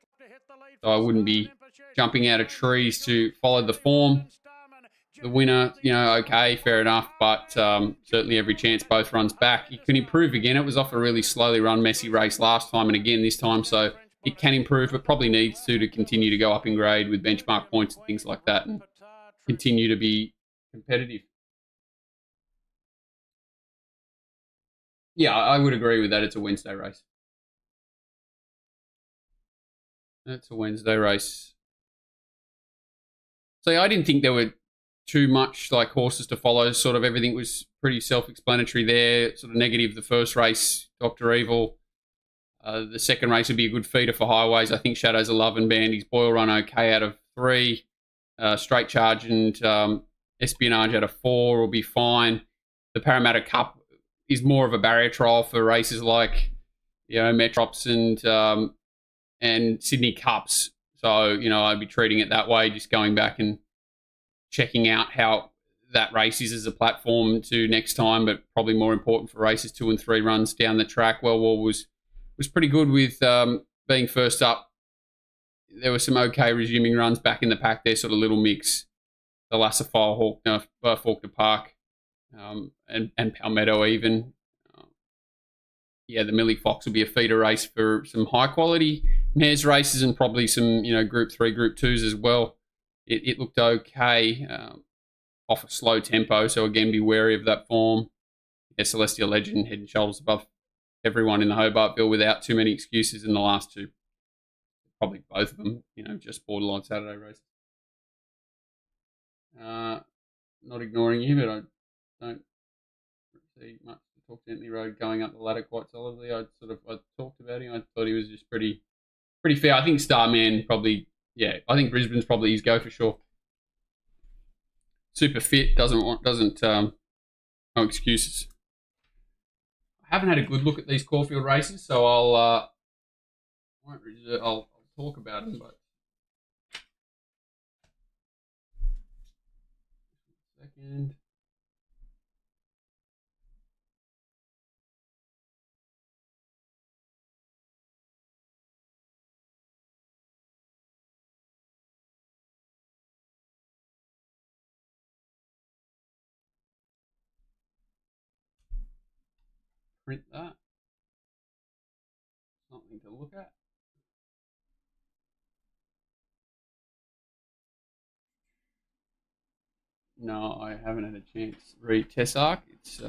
So I wouldn't be jumping out of trees to follow the form. The winner, okay, fair enough, but certainly every chance both runs back. It can improve again. It was off a really slowly run, messy race last time and again this time, so it can improve, but probably needs to continue to go up in grade with benchmark points and things like that and continue to be competitive. Yeah, I would agree with that. It's a Wednesday race. It's a Wednesday race. So I didn't think there were too much like horses to follow. Sort of everything was pretty self-explanatory there. Sort of negative the first race, Dr. Evil. The second race would be a good feeder for highways. I think Shadows of Love and Bandy's Boyle run okay out of 3. Straight Charge and Espionage out of 4 will be fine. The Parramatta Cup is more of a barrier trial for races like, Metrops and Sydney Cups. So, I'd be treating it that way, just going back and checking out how that race is as a platform to next time, but probably more important for races 2 and 3 runs down the track. Well was pretty good with being first up. There were some okay resuming runs back in the pack there, sort of little mix. The Lassafire, Faulkner Park, and Palmetto even. The Millie Fox will be a feeder race for some high quality mares races and probably some, Group 3, Group 2s as well. It looked okay off a slow tempo, so again, be wary of that form. Celestial Legend head and shoulders above everyone in the Hobartville without too many excuses in the last 2. Probably both of them, just borderline Saturday races. Not ignoring you, but I don't see much to talk to Anthony Road going up the ladder quite solidly. I talked about him. I thought he was just pretty fair. I think Starman probably, I think Brisbane's probably his go for sure. Super fit, no excuses. I haven't had a good look at these Caulfield races, so I'll talk about them, but second. Print that. Something to look at. No, I haven't had a chance to read Tessark. It's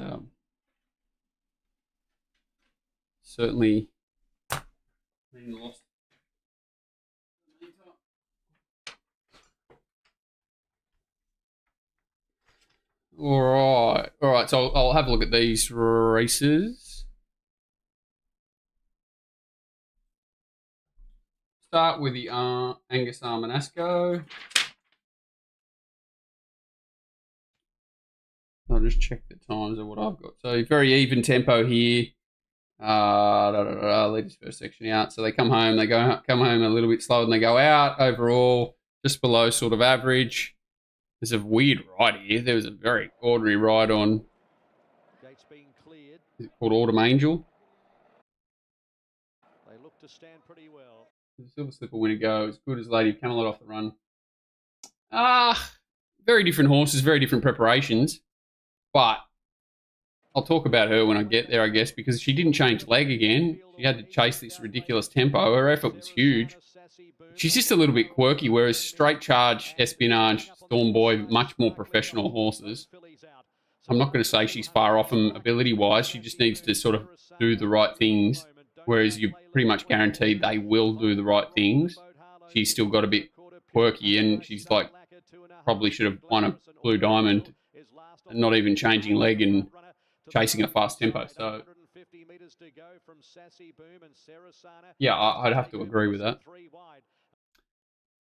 certainly been lost. All right. So I'll have a look at these races. Start with the Angus Armanasco. I'll just check the times of what I've got. So very even tempo here. Lead this first section out. So they come home. They come home a little bit slower than they go out. Overall, just below sort of average. There's a weird ride here. There was a very ordinary ride on. Gates being cleared. Is it called Autumn Angel? They look to stand pretty well. The Silver Slipper winner go as good as Lady of Camelot off the run. Very different horses, very different preparations. But I'll talk about her when I get there, I guess, because she didn't change leg again. She had to chase this ridiculous tempo. Her effort was huge. She's just a little bit quirky, whereas Straight Charge, Espionage, Storm Boy, much more professional horses. I'm not going to say she's far off them ability-wise. She just needs to sort of do the right things, whereas you're pretty much guaranteed they will do the right things. She's still got a bit quirky, and she's like probably should have won a Blue Diamond and not even changing leg and chasing a fast tempo. So, I'd have to agree with that.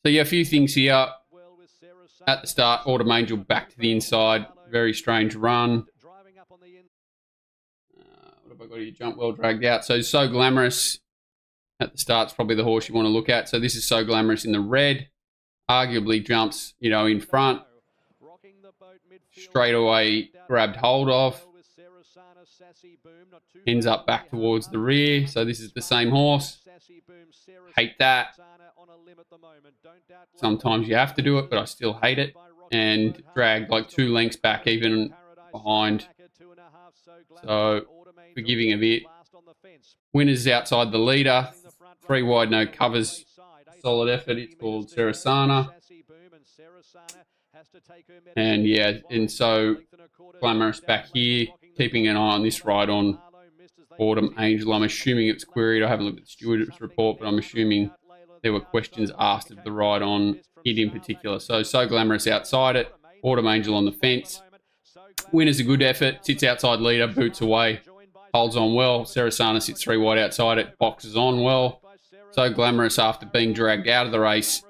So, a few things here. At the start, Autumn Angel back to the inside. Very strange run. What have I got here? Jump well dragged out. So Glamorous at the start's probably the horse you want to look at. So this is So Glamorous in the red. Arguably jumps, in front. Straight away grabbed hold of. Ends up back towards the rear. So this is the same horse. Hate that. Sometimes you have to do it, but I still hate it. And dragged like 2 lengths back, even behind. So forgiving a bit. Winners outside the leader. 3 wide, no covers. Solid effort. It's called Sarasana. And so Glamorous back here, keeping an eye on this ride on Autumn Angel. I'm assuming it's queried. I haven't looked at the steward's report, but I'm assuming there were questions asked of the ride on it in particular. So Glamorous outside it. Autumn Angel on the fence. Winner's a good effort. Sits outside leader. Boots away. Holds on well. Sarasana sits 3 wide outside it. Boxes on well. So Glamorous after being dragged out of the race.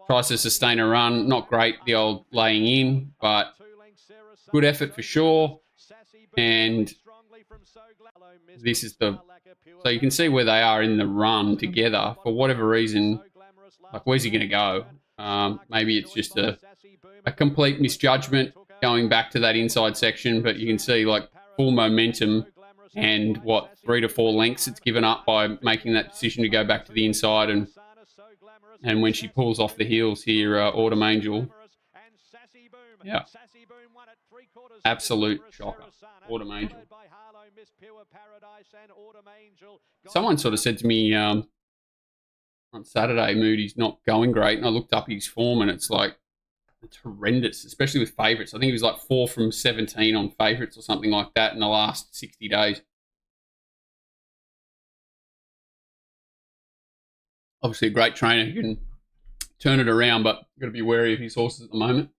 Tries to sustain a run. Not great, the old laying in, but good effort for sure. And this is the... So you can see where they are in the run together. For whatever reason, like, where's he going to go? Maybe it's just a complete misjudgment going back to that inside section, but you can see, like, full momentum and, 3 to 4 lengths it's given up by making that decision to go back to the inside. And when she pulls off the heels here, Autumn Angel, yeah, absolute shocker. Autumn Angel. Someone sort of said to me on Saturday, Moody's not going great, and I looked up his form, and it's like, it's horrendous, especially with favourites. I think he was like 4 from 17 on favourites or something like that in the last 60 days. Obviously a great trainer who can turn it around, but you've got to be wary of his horses at the moment.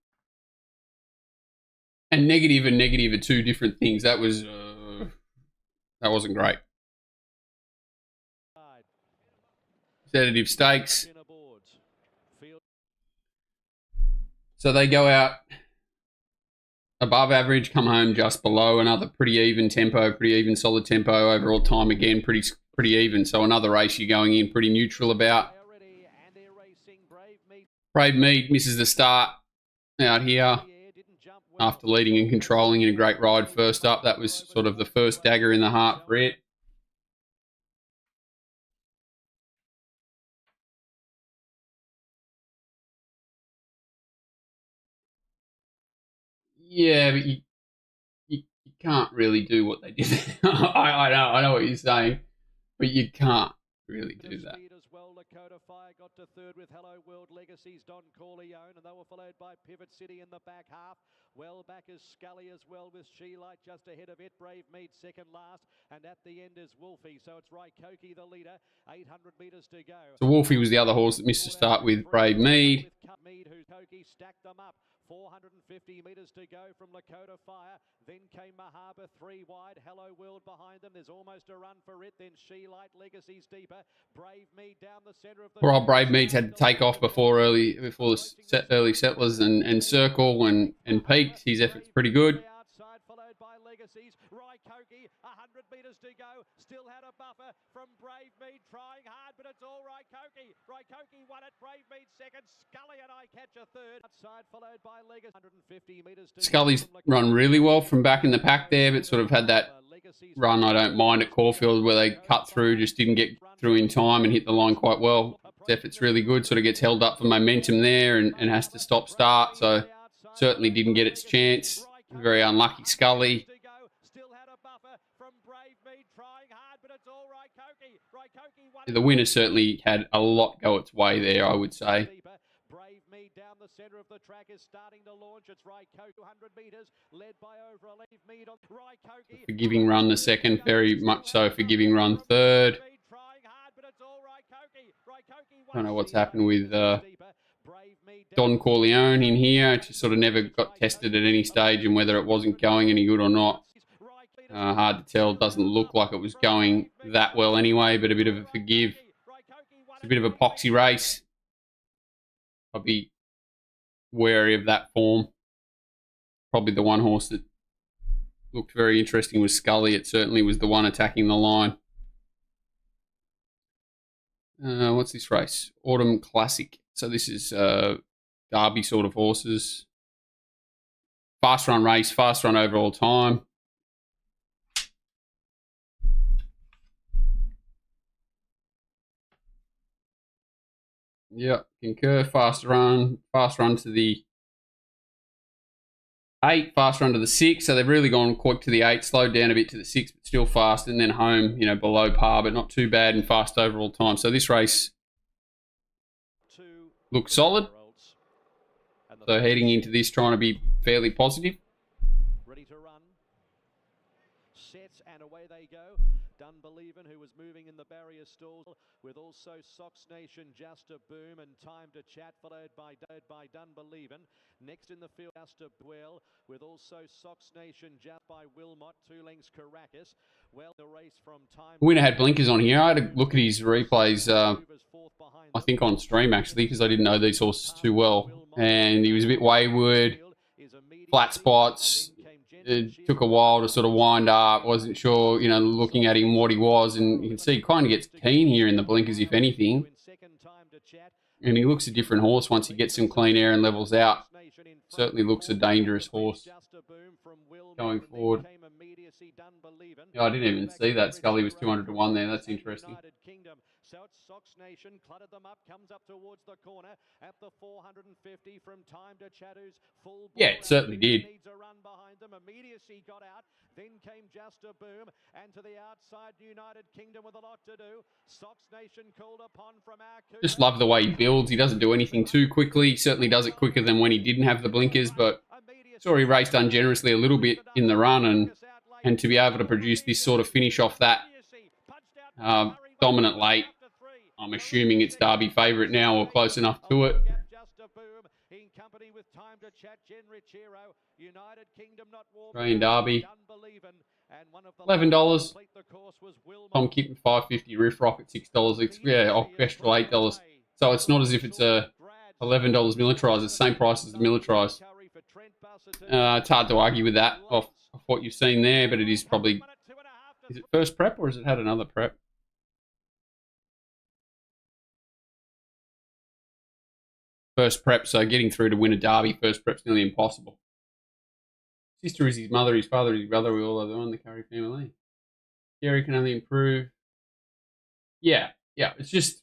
And negative are 2 different things. That wasn't great. Sedative Stakes. So they go out above average, come home just below. Another pretty even tempo, pretty even solid tempo. Overall time again, pretty even. So another race you're going in pretty neutral about. Brave Mead misses the start out here after leading and controlling in a great ride first up. That was sort of the first dagger in the heart for it. Yeah, but you can't really do what they did. I know what you're saying, but you can't really do that. Dakota Fire got to third with Hello World Legacies, Don Corleone, and they were followed by Pivot City in the back half. Well back is Scully as well with She Light just ahead of it. Brave Mead second last, and at the end is Wolfie. So it's Raikoki the leader, 800 metres to go. So Wolfie was the other horse that missed the start with Brave Mead. Koki stacked them up. 450 metres to go from Lakota Fire. Then came Mahaba 3 wide. Hello World behind them. There's almost a run for it. Then She Light, Legacies deeper. Brave Mead down the centre of the... Poor old Brave Mead's had to take off before early settlers and circle and peaked. His effort's pretty good. Followed by Legacies. Raikoki, 100 metres to go. Still had a buffer from Brave Mead, trying hard, but it's all Raikoki. Raikoki won it. Brave Mead second. Scully and I catch a third. Outside followed by Legacies. 150 metres to Scully's run really well from back in the pack there, but sort of had that run I don't mind at Caulfield where they cut through, just didn't get through in time and hit the line quite well. His effort's really good, sort of gets held up for momentum there and has to stop start, so certainly didn't get its chance. Very unlucky Scully. The winner certainly had a lot go its way there, I would say. Brave Mead down the centre of the track is starting to launch. It's Raikoki, 200 metres, led by over 11 Mead on Raikoki. Forgiving Run the second, very much so. Forgiving Run third. Don't know what's happened with Don Corleone in here. Just sort of never got tested at any stage and whether it wasn't going any good or not. Hard to tell. Doesn't look like it was going that well anyway, but a bit of a forgive. It's a bit of a poxy race. I'll be wary of that form. Probably the one horse that looked very interesting was Scully. It certainly was the one attacking the line. What's this race? Autumn Classic. So this is Derby sort of horses. Fast run race, fast run overall time. Yeah, concur. Fast run to the 8, fast run to the 6. So they've really gone quick to the 8, slowed down a bit to the 6, but still fast, and then home, below par, but not too bad and fast overall time. So this race looks solid. So heading into this, trying to be fairly positive. Ready to run. Set Set, and away they go. Done Believin', who was moving in the barrier stalls, with also Sox Nation, Just a Boom, and Time to Chat, followed by Done Believin'. Next in the field, Just a Well, with also Sox Nation, just by Wilmot, 2 lengths Caracas. Well, the race from Time. Winner had blinkers on here. I had a look at his replays, I think on stream actually, because I didn't know these horses too well. And he was a bit wayward, flat spots. It took a while to sort of wind up. Wasn't sure, you know, looking at him what he was. And you can see he kind of gets keen here in the blinkers, if anything. And he looks a different horse once he gets some clean air and levels out. Certainly looks a dangerous horse going forward. Yeah, I didn't even see that. Scully was 200 to 1 there. That's interesting. So it's Sox Nation, cluttered them up, comes up towards the corner at the 450 from Time to Chatter's full. Yeah, it certainly did. Needs a run behind them. Immediacy got out, then came Just a Boom, and to the outside, United Kingdom with a lot to do. Sox Nation called upon from our. Just love the way he builds. He doesn't do anything too quickly. He certainly does it quicker than when he didn't have the blinkers, but saw he raced ungenerously a little bit in the run, and to be able to produce this sort of finish off that dominant late, I'm assuming it's Derby favourite now or close enough to it. Australian Derby, $11. Tom Kitten $5.50. Riff Rock at $6. Yeah, Orchestral $8. So it's not as if it's a $11 militarised. It's the same price as the militarised. It's hard to argue with that off what you've seen there, but it is probably... Is it first prep or has it had another prep? First prep, so getting through to win a Derby, first prep's nearly impossible. Sister is his mother, his father is his brother, we all are the one, the Curry family. Gary can only improve. Yeah, it's just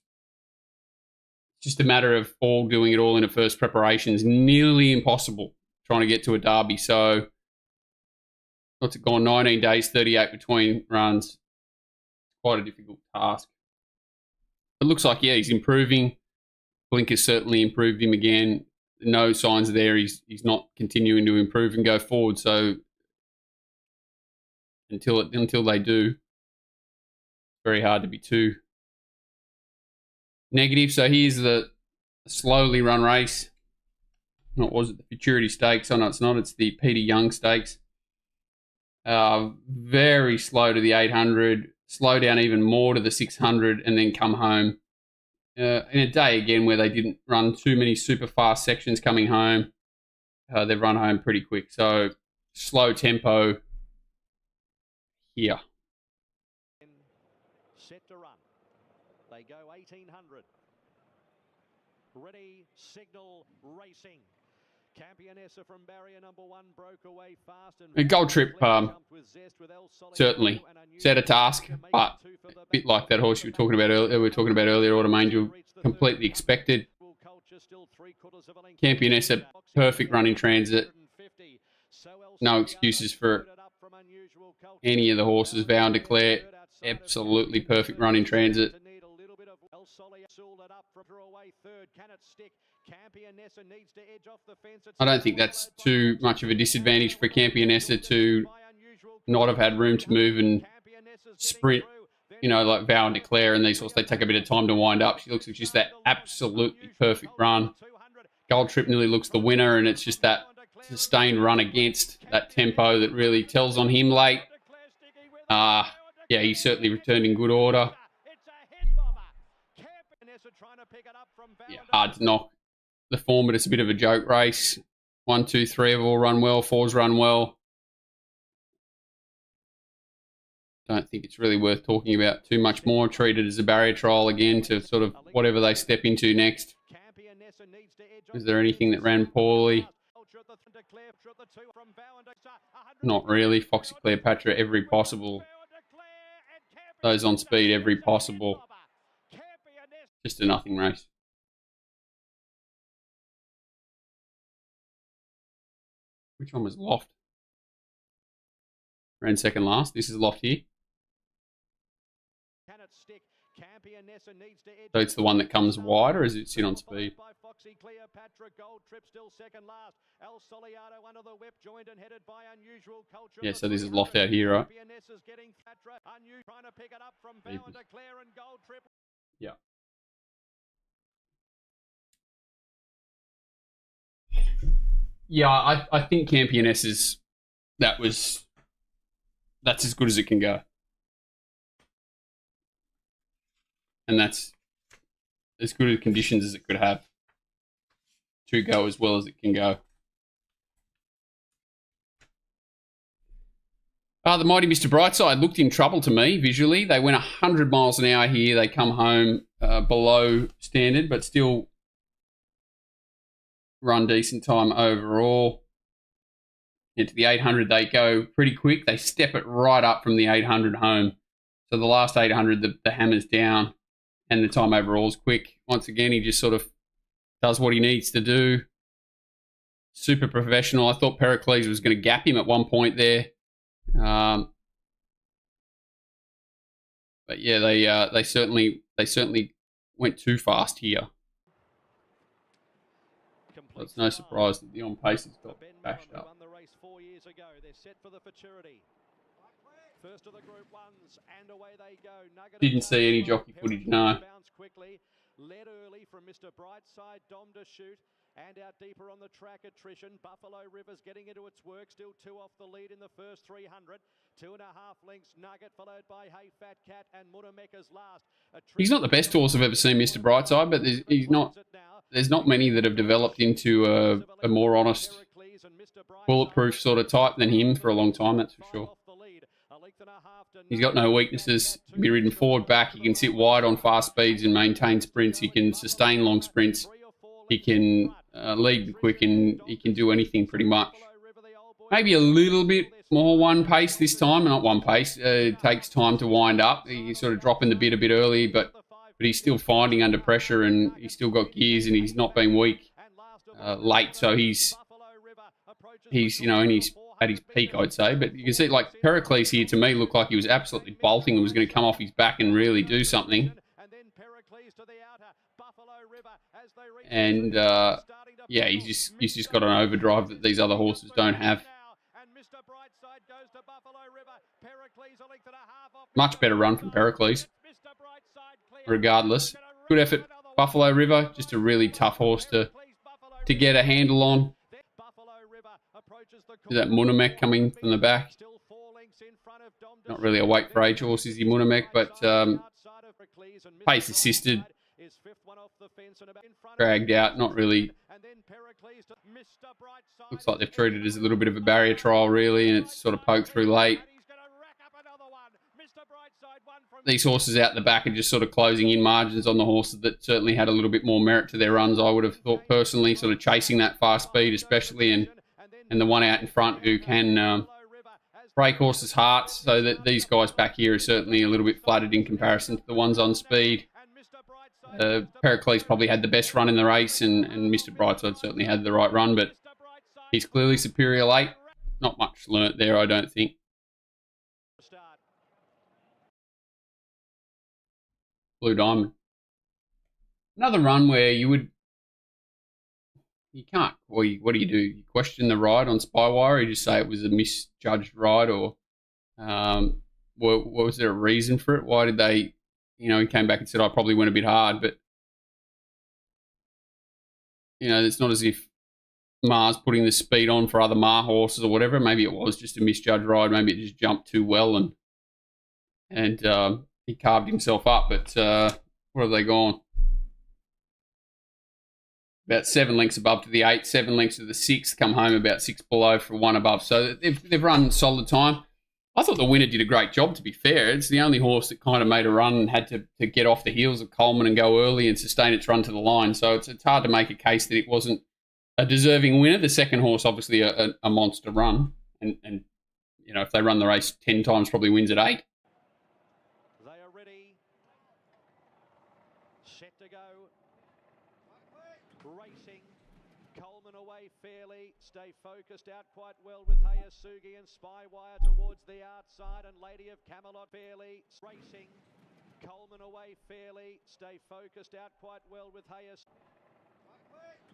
a matter of all doing it all in a first preparation is nearly impossible trying to get to a Derby. So, what's it gone? 19 days, 38 between runs. Quite a difficult task. It looks like, yeah, he's improving. Blinkers certainly improved him again. No signs there. He's not continuing to improve and go forward. So until they do, it's very hard to be too negative. So here's the slowly run race. What was it? The Futurity Stakes. Oh no, it's not. It's the Peter Young Stakes. Very slow to the 800. Slow down even more to the 600, and then come home. In a day, again, where they didn't run too many super fast sections coming home, they've run home pretty quick. So, slow tempo here. Set to run. They go 1800. Ready, signal, racing. Campionessa from barrier number 1 broke away fast. And Gold Trip, certainly set a task, but a bit like that horse we were talking about earlier, Autumn Angel, completely expected. Campionessa, perfect run in transit. No excuses for any of the horses. Vow and Declare, absolutely perfect run in transit. I don't think that's too much of a disadvantage for Campionessa to not have had room to move and sprint, you know, like Vow and Declare and these horses. They take a bit of time to wind up. She looks like just that absolutely perfect run. Gold Trip nearly looks the winner, and it's just that sustained run against that tempo that really tells on him late. Yeah, he certainly returned in good order. Yeah, hard to knock the form, but it's a bit of a joke race. 1, 2, 3 have all run well. 4's run well. Don't think it's really worth talking about too much more. Treat it as a barrier trial again to sort of whatever they step into next. Is there anything that ran poorly? Not really. Foxy Cleopatra, every possible. Those on speed, every possible. Just a nothing race. Which one was Loft? Ran second last. This is Loft here. So it's the one that comes wide, or is it sit on speed? Yeah, so this is loft out here, right? Yeah. Yeah, I think Campioness is that's as good as it can go. And that's as good a conditions as it could have to go as well as it can go. The mighty Mr. Brightside looked in trouble to me visually. They went 100 miles an hour here. They come home below standard, but still run decent time overall. Into the 800, they go pretty quick. They step it right up from the 800 home. So the last 800, the hammer's down, and the time overall is quick. Once again, he just sort of does what he needs to do. Super professional. I thought Pericles was going to gap him at one point there. But yeah, they certainly went too fast here. So it's no surprise that the on pace has got bashed up. Didn't see any jockey footage, no. Led early from Mr. Brightside, Dom to shoot. And out deeper on the track, attrition. Buffalo Rivers getting into its work. Still 2 off the lead in the first 300. 2.5 lengths. Nugget followed by Hey Fat Cat and Munameca's last. He's not the best horse I've ever seen, Mr. Brightside, but there's not many that have developed into a more honest, bulletproof sort of type than him for a long time, that's for sure. He's got no weaknesses. He can be ridden forward, back. He can sit wide on fast speeds and maintain sprints. He can sustain long sprints. He can lead quick, and he can do anything pretty much. Maybe a little bit more one pace this time. Not one pace. It takes time to wind up. He's sort of dropping the bit a bit early, but he's still finding under pressure, and he's still got gears, and he's not been weak late. So he's and he's at his peak, I'd say. But you can see, like, Pericles here to me looked like he was absolutely bolting and was going to come off his back and really do something. And yeah, he's just got an overdrive that these other horses don't have. Much better run from Pericles. Regardless, good effort, Buffalo River. Just a really tough horse to get a handle on. Is that Munamek coming from the back? Not really a weight for age horse, is he, Munamek? But pace assisted. Dragged out, not really. Looks like they've treated it as a little bit of a barrier trial, really, and it's sort of poked through late. These horses out the back are just sort of closing in margins on the horses that certainly had a little bit more merit to their runs, I would have thought personally, sort of chasing that fast speed especially, and the one out in front who can break horses' hearts, so that these guys back here are certainly a little bit flattered in comparison to the ones on speed. Pericles probably had the best run in the race, and Mr. Brightside certainly had the right run, but he's clearly superior late. Not much learnt there, I don't think. Blue Diamond. Another run where you can't, what do you do? You question the ride on Spywire, or you just say it was a misjudged ride, or was there a reason for it? Why did they, he came back and said, I probably went a bit hard, but, it's not as if Mar's putting the speed on for other Mar horses or whatever. Maybe it was just a misjudged ride. Maybe it just jumped too well and he carved himself up. But where have they gone? About 7 lengths above to the 8, 7 lengths to the 6, come home about 6 below for 1 above. So they've run solid time. I thought the winner did a great job, to be fair. It's the only horse that kind of made a run and had to get off the heels of Coleman and go early and sustain its run to the line. So it's hard to make a case that it wasn't a deserving winner. The second horse, obviously, a monster run. And if they run the race 10 times, probably wins at 8. They are ready. Set to go. Racing. Coleman away fairly. Stay focused out quite well with Hayasugi and Spywire towards the outside, and Lady of Camelot fairly racing. Coleman away fairly. Stay focused out quite well with Hayes.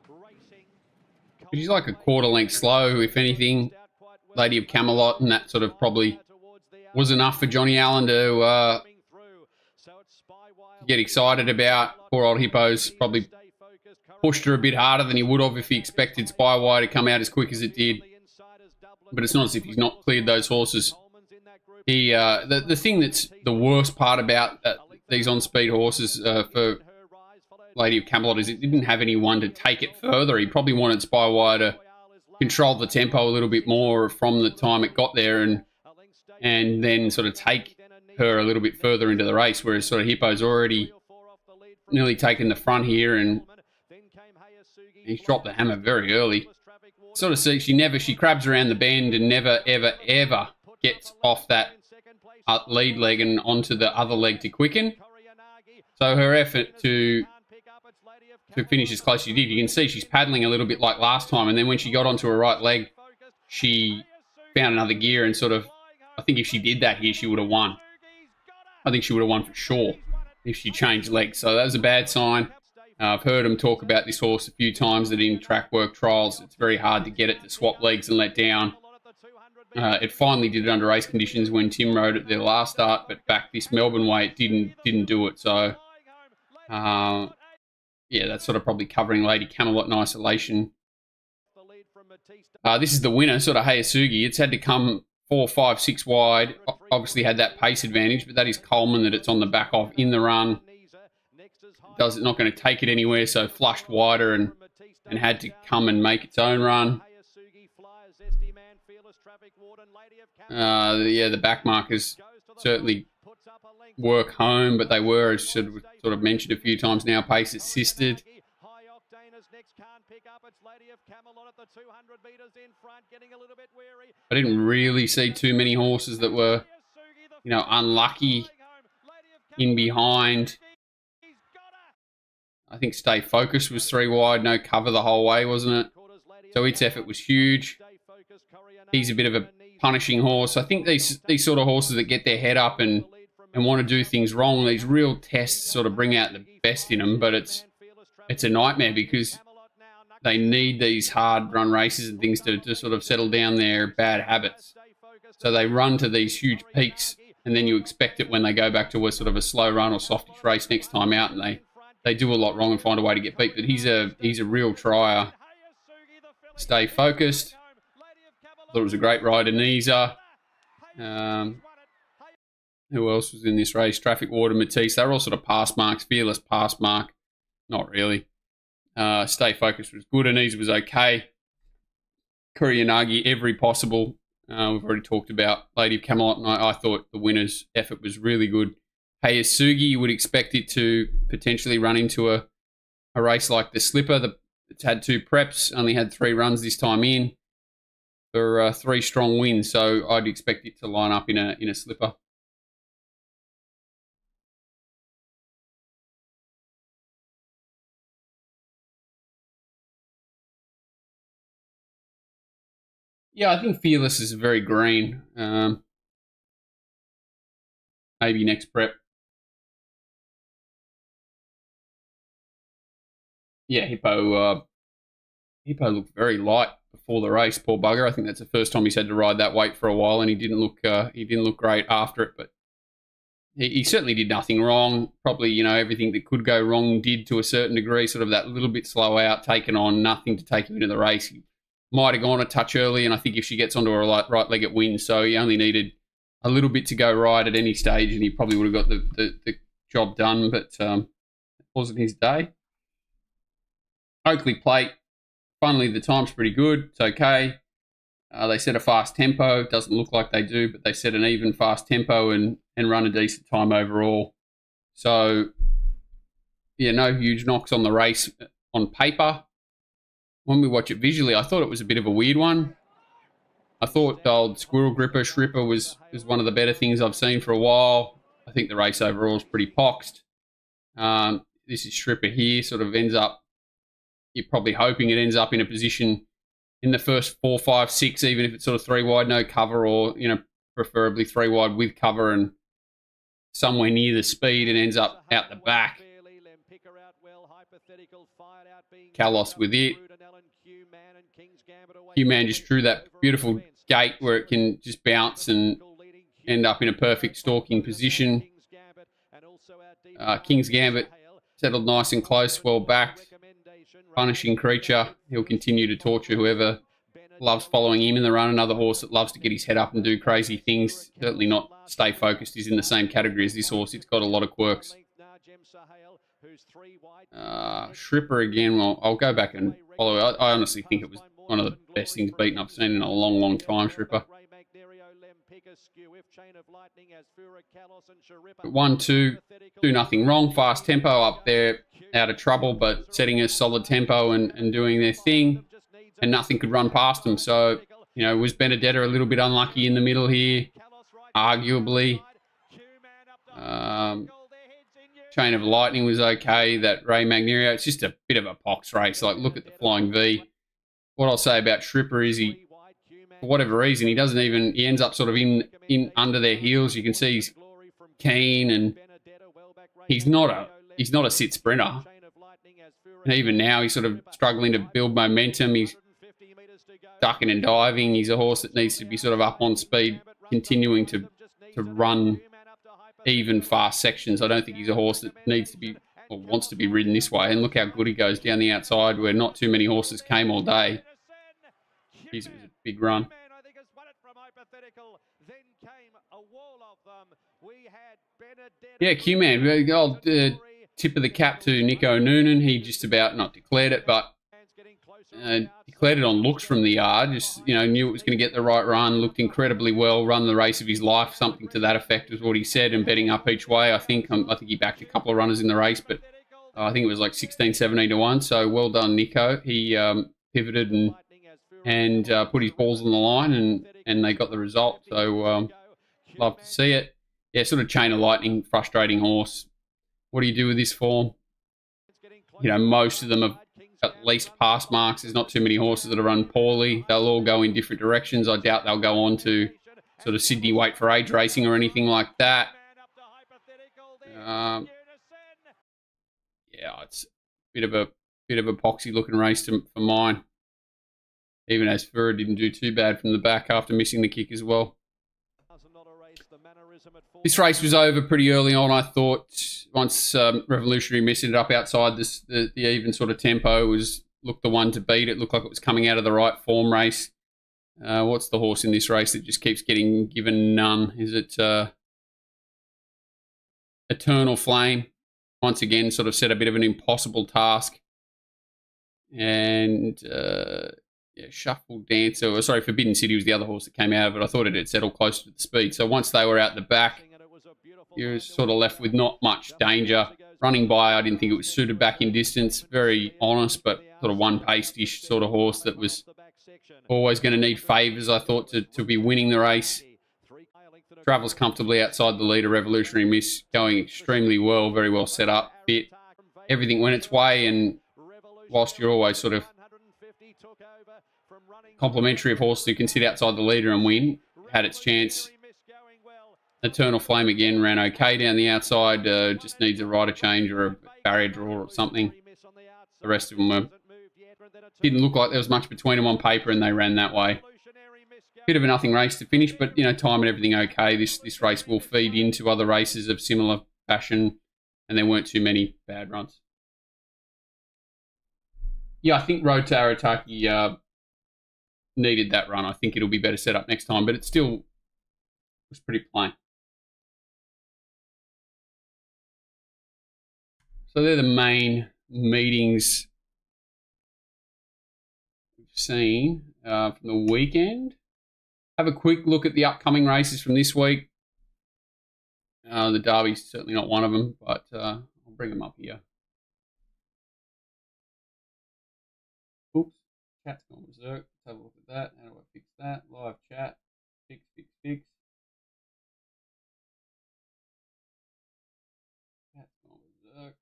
Racing. She's like a quarter length slow, if anything. Lady of Camelot, and that sort of probably was enough for Johnny Allen to get excited about. Poor old Hippo's probably pushed her a bit harder than he would have if he expected Spywire to come out as quick as it did. But it's not as if he's not cleared those horses. The thing that's the worst part about these on-speed horses for Lady of Camelot is it didn't have anyone to take it further. He probably wanted Spywire to control the tempo a little bit more from the time it got there and then sort of take her a little bit further into the race, whereas sort of Hippo's already nearly taken the front here and he's dropped the hammer very early. Sort of see she crabs around the bend and never, ever, ever gets off that lead leg and onto the other leg to quicken. So her effort to finish as close as she did, you can see she's paddling a little bit like last time, and then when she got onto her right leg, she found another gear and sort of, I think if she did that here, she would have won. I think she would have won for sure if she changed legs. So that was a bad sign. I've heard him talk about this horse a few times that in track work trials, it's very hard to get it to swap legs and let down. It finally did it under race conditions when Tim rode it their last start, but back this Melbourne way, it didn't do it. So, yeah, that's sort of probably covering Lady Camelot in isolation. This is the winner, sort of Hayasugi. It's had to come 4, 5, 6 wide. Obviously had that pace advantage, but that is Coleman that it's on the back of in the run. Not going to take it anywhere, so flushed wider and had to come and make its own run. Yeah, the back markers certainly work home, but they were, as sort of mentioned a few times now, pace assisted. I didn't really see too many horses that were, unlucky in behind. I think Stay Focused was 3 wide, no cover the whole way, wasn't it? So its effort was huge. He's a bit of a punishing horse. I think these sort of horses that get their head up and want to do things wrong, these real tests sort of bring out the best in them, but it's a nightmare because they need these hard run races and things to sort of settle down their bad habits. So they run to these huge peaks, and then you expect it when they go back to a sort of a slow run or softish race next time out, and they do a lot wrong and find a way to get beat. But he's a real trier. Stay Focused. Thought it was a great rider, Nisa. Who else was in this race? Traffic Water, Matisse. They were all sort of pass marks. Fearless pass mark. Not really. Stay Focused was good. Anisa was okay. Kuryanagi, every possible. We've already talked about Lady of Camelot, and I thought the winner's effort was really good. Hayasugi, you would expect it to potentially run into a race like the Slipper. It's had 2 preps, only had 3 runs this time in for 3 strong wins, so I'd expect it to line up in a Slipper. Yeah, I think Fearless is very green. Maybe next prep. Yeah, Hippo looked very light before the race. Poor bugger. I think that's the first time he's had to ride that weight for a while, and he didn't look great after it. But he certainly did nothing wrong. Probably everything that could go wrong did to a certain degree. Sort of that little bit slow out, taken on, nothing to take him into the race. He might have gone a touch early, and I think if she gets onto her right leg, it wins. So he only needed a little bit to go right at any stage, and he probably would have got the job done. But it wasn't his day. Oakley Plate, funnily the time's pretty good. It's okay. They set a fast tempo. Doesn't look like they do, but they set an even fast tempo and run a decent time overall. So, yeah, no huge knocks on the race on paper. When we watch it visually, I thought it was a bit of a weird one. I thought the old Squirrel Gripper, Shripper was one of the better things I've seen for a while. I think the race overall is pretty poxed. This is Shripper here, sort of ends up, you're probably hoping it ends up in a position in the first 4, 5, 6, even if it's sort of 3 wide, no cover, or, preferably 3 wide with cover and somewhere near the speed and ends up out the back. Kalos with it. Q-Man just drew that beautiful gate where it can just bounce and end up in a perfect stalking position. King's Gambit settled nice and close, well backed. Punishing Creature. He'll continue to torture whoever loves following him in the run. Another horse that loves to get his head up and do crazy things. Certainly not stay focused. He's in the same category as this horse. It's got a lot of quirks. Shripper again. Well, I'll go back and follow. I honestly think it was one of the best things beaten I've seen in a long, long time, Shripper. But 1-2, do nothing wrong. Fast tempo up there, out of trouble, but setting a solid tempo and doing their thing, and nothing could run past them. So, you know, was Benedetta a little bit unlucky in the middle here? Arguably. Chain of Lightning was okay. That Ray Magnerio, it's just a bit of a pox race. Like, look at the Flying V. What I'll say about Shripper is he, for whatever reason, he ends up sort of in under their heels. You can see he's keen and he's not a sit sprinter. And even now he's sort of struggling to build momentum. He's ducking and diving. He's a horse that needs to be sort of up on speed, continuing to run even fast sections. I don't think he's a horse that needs to be or wants to be ridden this way. And look how good he goes down the outside where not too many horses came all day. Jeez, it was a big run. Yeah, Q-Man. I'll tip of the cap to Nico Noonan. He just about not declared it, but declared it on looks from the yard. Just, you know, knew it was going to get the right run. Looked incredibly well. Run the race of his life. Something to that effect was what he said. And betting up each way. I think he backed a couple of runners in the race, but I think it was like 16, 17 to 1. So well done, Nico. He pivoted and put his balls on the line, and they got the result. So love to see it. Yeah, sort of Chain of Lightning, frustrating horse. What do you do with this form? You know, most of them have at least pass marks. There's not too many horses that are run poorly. They'll all go in different directions. I doubt they'll go on to sort of Sydney Weight for Age racing or anything like that. Yeah, it's a bit of a poxy looking race for mine. Even as Fura didn't do too bad from the back after missing the kick as well. This race was over pretty early on, I thought. Once Revolutionary messed it up outside the even sort of tempo, looked the one to beat. It looked like it was coming out of the right form race. What's the horse in this race that just keeps getting given none? Is it Eternal Flame? Once again, sort of set a bit of an impossible task. And Shuffle Dancer, or sorry, Forbidden City was the other horse that came out of it. I thought it had settled close to the speed. So once they were out the back, you're sort of left with not much danger. Running by, I didn't think it was suited back in distance. Very honest, but sort of one-paced-ish sort of horse that was always going to need favours, I thought, to be winning the race. Travels comfortably outside the leader. Revolutionary Miss going extremely well, very well set up, fit. Everything went its way, and whilst you're always sort of complimentary of horses who can sit outside the leader and win, had its chance. Eternal Flame again ran okay down the outside, just needs a rider change or a barrier draw or something. The rest of them didn't look like there was much between them on paper, and they ran that way. Bit of a nothing race to finish, but, you know, time and everything okay. This race will feed into other races of similar fashion, and there weren't too many bad runs. Yeah, I think Road to Arataki needed that run. I think it'll be better set up next time, but it still was pretty plain. So they're the main meetings we've seen from the weekend. Have a quick look at the upcoming races from this week. The Derby's certainly not one of them, but I'll bring them up here. Oops, chat's gone berserk. Let's have a look at that. How do I fix that? Live chat. Fix. Chat's gone berserk.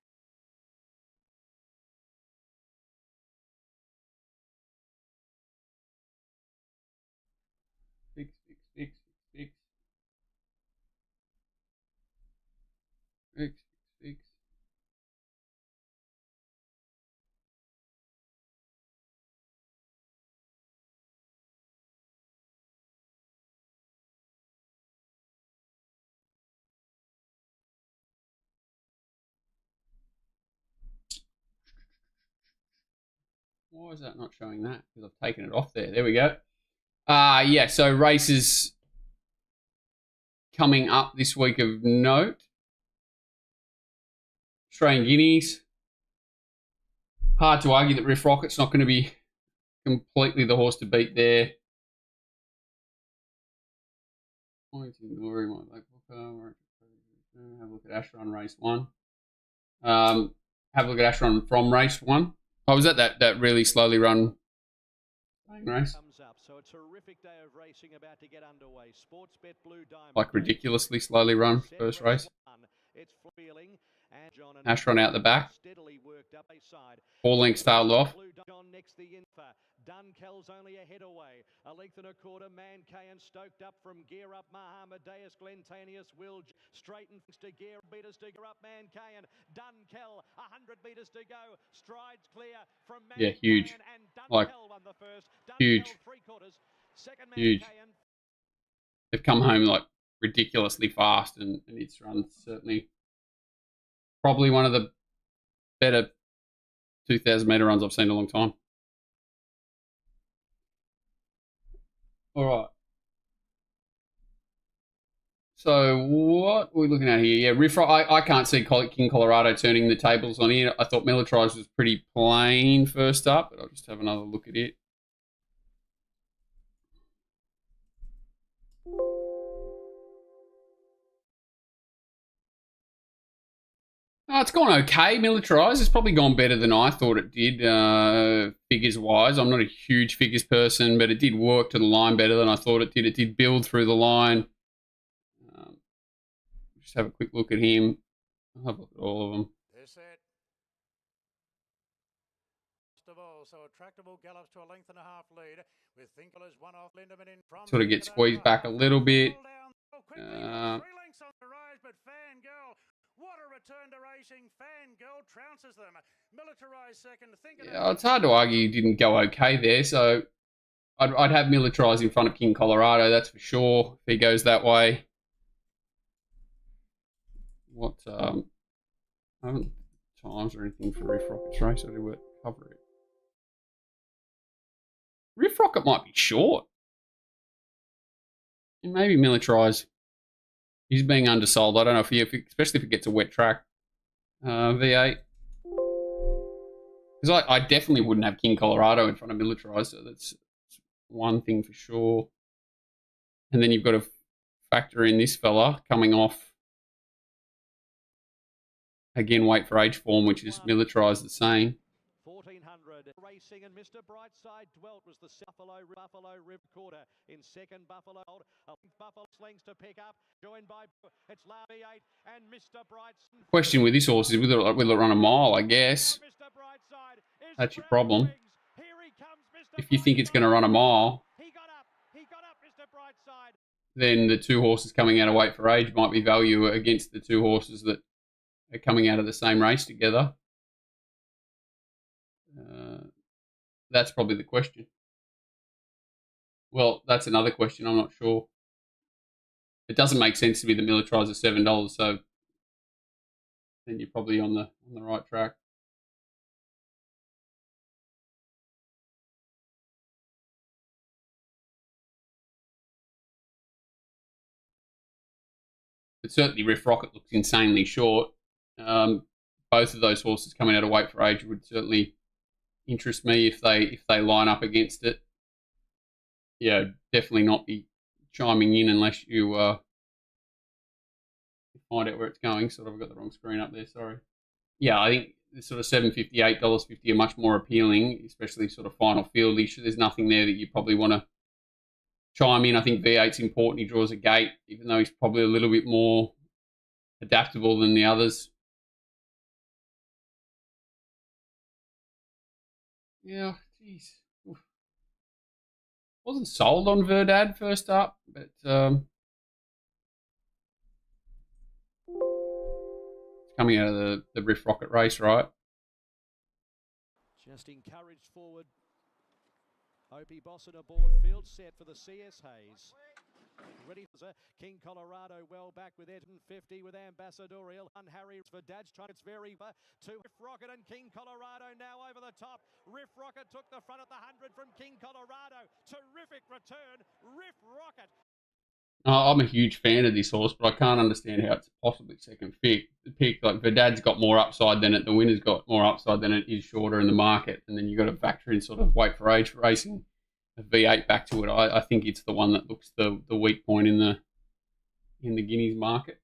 Fix. Fix. Why is that not showing that? Because I've taken it off there. There we go. Yeah, so races coming up this week of note. Australian Guineas. Hard to argue that Riff Rocket's not going to be completely the horse to beat there. Glory, my Black Booker. Have a look at Ashron race 1. Have a look at Ashron from race 1. Oh, was that really slowly run race? So a terrific day of racing about to get underway. Sportsbet Blue Diamond. Like ridiculously slowly run first race. It's feeling and John and Ashron out the back. Steadily worked up a side. 4 lengths tailed off. John next the Infa. Dunkel's only a head away. A length and a quarter. Mancayan stoked up from Gear Up. Mahamadeus, Glentanius, Will straighten to Gear. Beaters to Gear Up. Mancayan. Dunkel. 100 metres to go. Strides clear from Mancayan. Yeah, huge. And Dunkel like won the first. huge. Dunkel, 3/4. Second Huge. Mancayan. They've come home like ridiculously fast, and it's run certainly probably one of the better 2,000 metre runs I've seen in a long time. All right. So what are we looking at here? Yeah, Riff Rocket. I can't see King Colorado turning the tables on here. I thought Militarize was pretty plain first up, but I'll just have another look at it. Oh, it's gone okay, Militarized. It's probably gone better than I thought it did, figures-wise. I'm not a huge figures person, but it did work to the line better than I thought it did. It did build through the line. Just have a quick look at him. I'll have a look at all of them. They're set. First of all, so Attractable gallops to a length and a half lead with Thinkler's one off Lindemann in front. Sort of get squeezed back a little bit. 3 lengths on the rise, but Fangirl. What a return to racing. Fangirl trounces them. Militarized second. Yeah, it's hard to argue he didn't go okay there. So I'd have Militarized in front of King Colorado, that's for sure, if he goes that way. What, I haven't times or anything for Riff Rocket's race. I did cover it. Riff Rocket might be short. And maybe Militarized. He's being undersold. I don't know especially if it gets a wet track. V8. Because I definitely wouldn't have King Colorado in front of Militarized, so that's one thing for sure. And then you've got to factor in this fella coming off. Again, wait for age form, which is Militarized the same. 1400 racing, and Mr. Brightside dwelt was the Buffalo Rib Quarter in second. Buffalo slings to pick up, joined by it's Larby 8 and Mr. Brightside. Question with this horse is will it run a mile? I guess that's your problem. If you think it's going to run a mile, he got up, Mr. Brightside. Then the 2 horses coming out of weight for age might be value against the 2 horses that are coming out of the same race together. That's probably the question. Well, that's another question. I'm not sure. It doesn't make sense to be the Militarizer $7, so then you're probably on the right track. But certainly Riff Rocket looks insanely short. Both of those horses coming out of weight for age would certainly interest me if they line up against it. Yeah, definitely not be chiming in unless you find out where it's going. Sort of, I've got the wrong screen up there. Sorry. Yeah, I think the sort of $7.50, $8.50 are much more appealing, especially sort of final field-ish. There's nothing there that you probably want to chime in. I think V8's important. He draws a gate, even though he's probably a little bit more adaptable than the others. Yeah, jeez. Wasn't sold on Verdad first up, but coming out of the Riff Rocket race, right? Just encouraged forward. Opie Boston aboard, field set for the CS Hayes. Ready for King Colorado, well back with Edmund 50 with Ambassadorial. And Harry for Dad's trying. It's very to Riff Rocket and King Colorado now over the top. Riff Rocket took the front at the 100 from King Colorado. Terrific return. Riff Rocket. I'm a huge fan of this horse, but I can't understand how it's possibly second pick. Like Verdad's got more upside than it. The winner's got more upside than it is shorter in the market, and then you've got to factor in sort of weight for age racing. A V8 back to it. I think it's the one that looks the weak point in the Guineas market.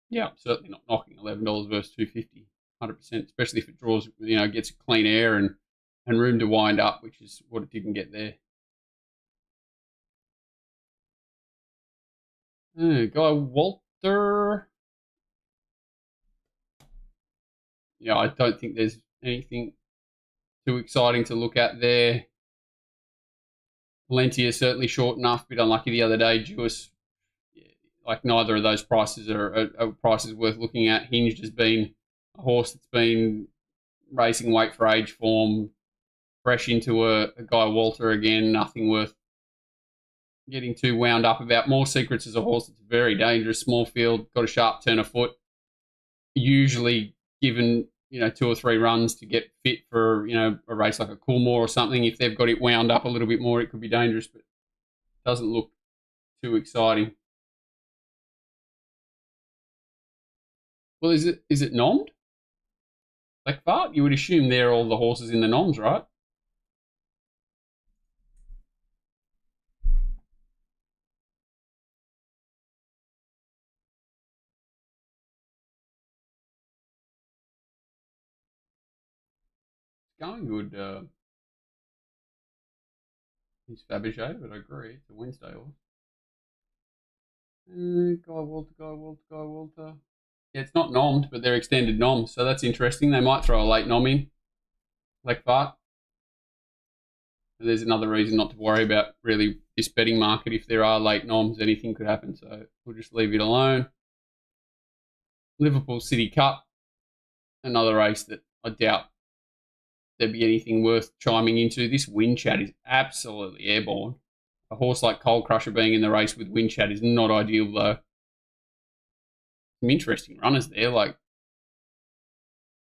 Yeah, I'm certainly not knocking $11 versus $2.50, 100%. Especially if it draws, gets clean air and room to wind up, which is what it didn't get there. Guy Walter. Yeah, I don't think there's anything too exciting to look at there. Valentia certainly short enough, a bit unlucky the other day. Jewis, like neither of those prices are prices worth looking at. Hinged has been a horse that's been racing weight for age form, fresh into a Guy Walter again, nothing worth getting too wound up about. More Secrets is a horse that's very dangerous, small field, got a sharp turn of foot, usually given 2 or 3 runs to get fit for a race like a Coolmore or something. If they've got it wound up a little bit more, it could be dangerous, but doesn't look too exciting. Well, is it nommed? Like that? You would assume they're all the horses in the noms, right? Going good. He's Fabergé, but I agree. It's a Wednesday horse. Guy Walter. Yeah, it's not nommed, but they're extended noms, so that's interesting. They might throw a late nom in, like that. There's another reason not to worry about really this betting market. If there are late noms, anything could happen, so we'll just leave it alone. Liverpool City Cup, another race that I doubt there'd be anything worth chiming into. This Wind Chat is absolutely airborne. A horse like Coal Crusher being in the race with Wind Chat is not ideal, though. Some interesting runners there.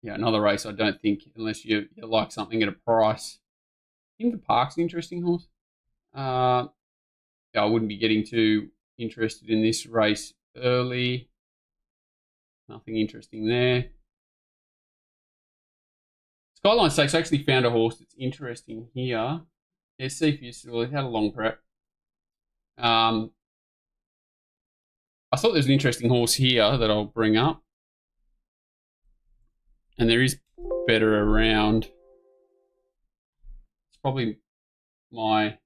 Another race I don't think, unless you like something at a price. Inver Park's an interesting horse. I wouldn't be getting too interested in this race early. Nothing interesting there. Skyline Stakes, I actually found a horse that's interesting here. Yeah, Cepheus, well, it had a long prep. I thought there's an interesting horse here that I'll bring up. And there is better around. It's probably my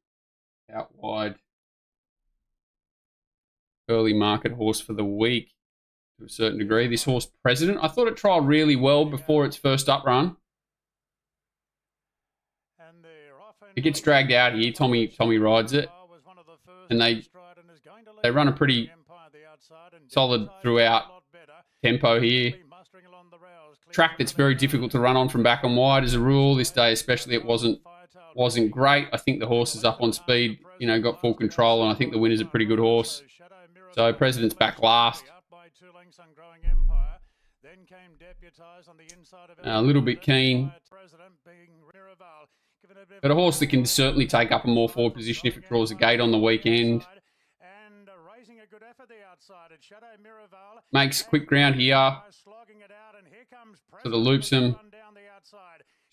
out wide early market horse for the week to a certain degree. This horse, President, I thought it trialled really well before its first up run. It gets dragged out here. Tommy rides it. And they run a pretty solid throughout tempo here. Track that's very difficult to run on from back and wide as a rule. This day especially, it wasn't great. I think the horse is up on speed, got full control, and I think the winner's a pretty good horse. So President's back last. A little bit keen. But a horse that can certainly take up a more forward position if it draws a gate on the weekend. Makes quick ground here. Sort of loops him.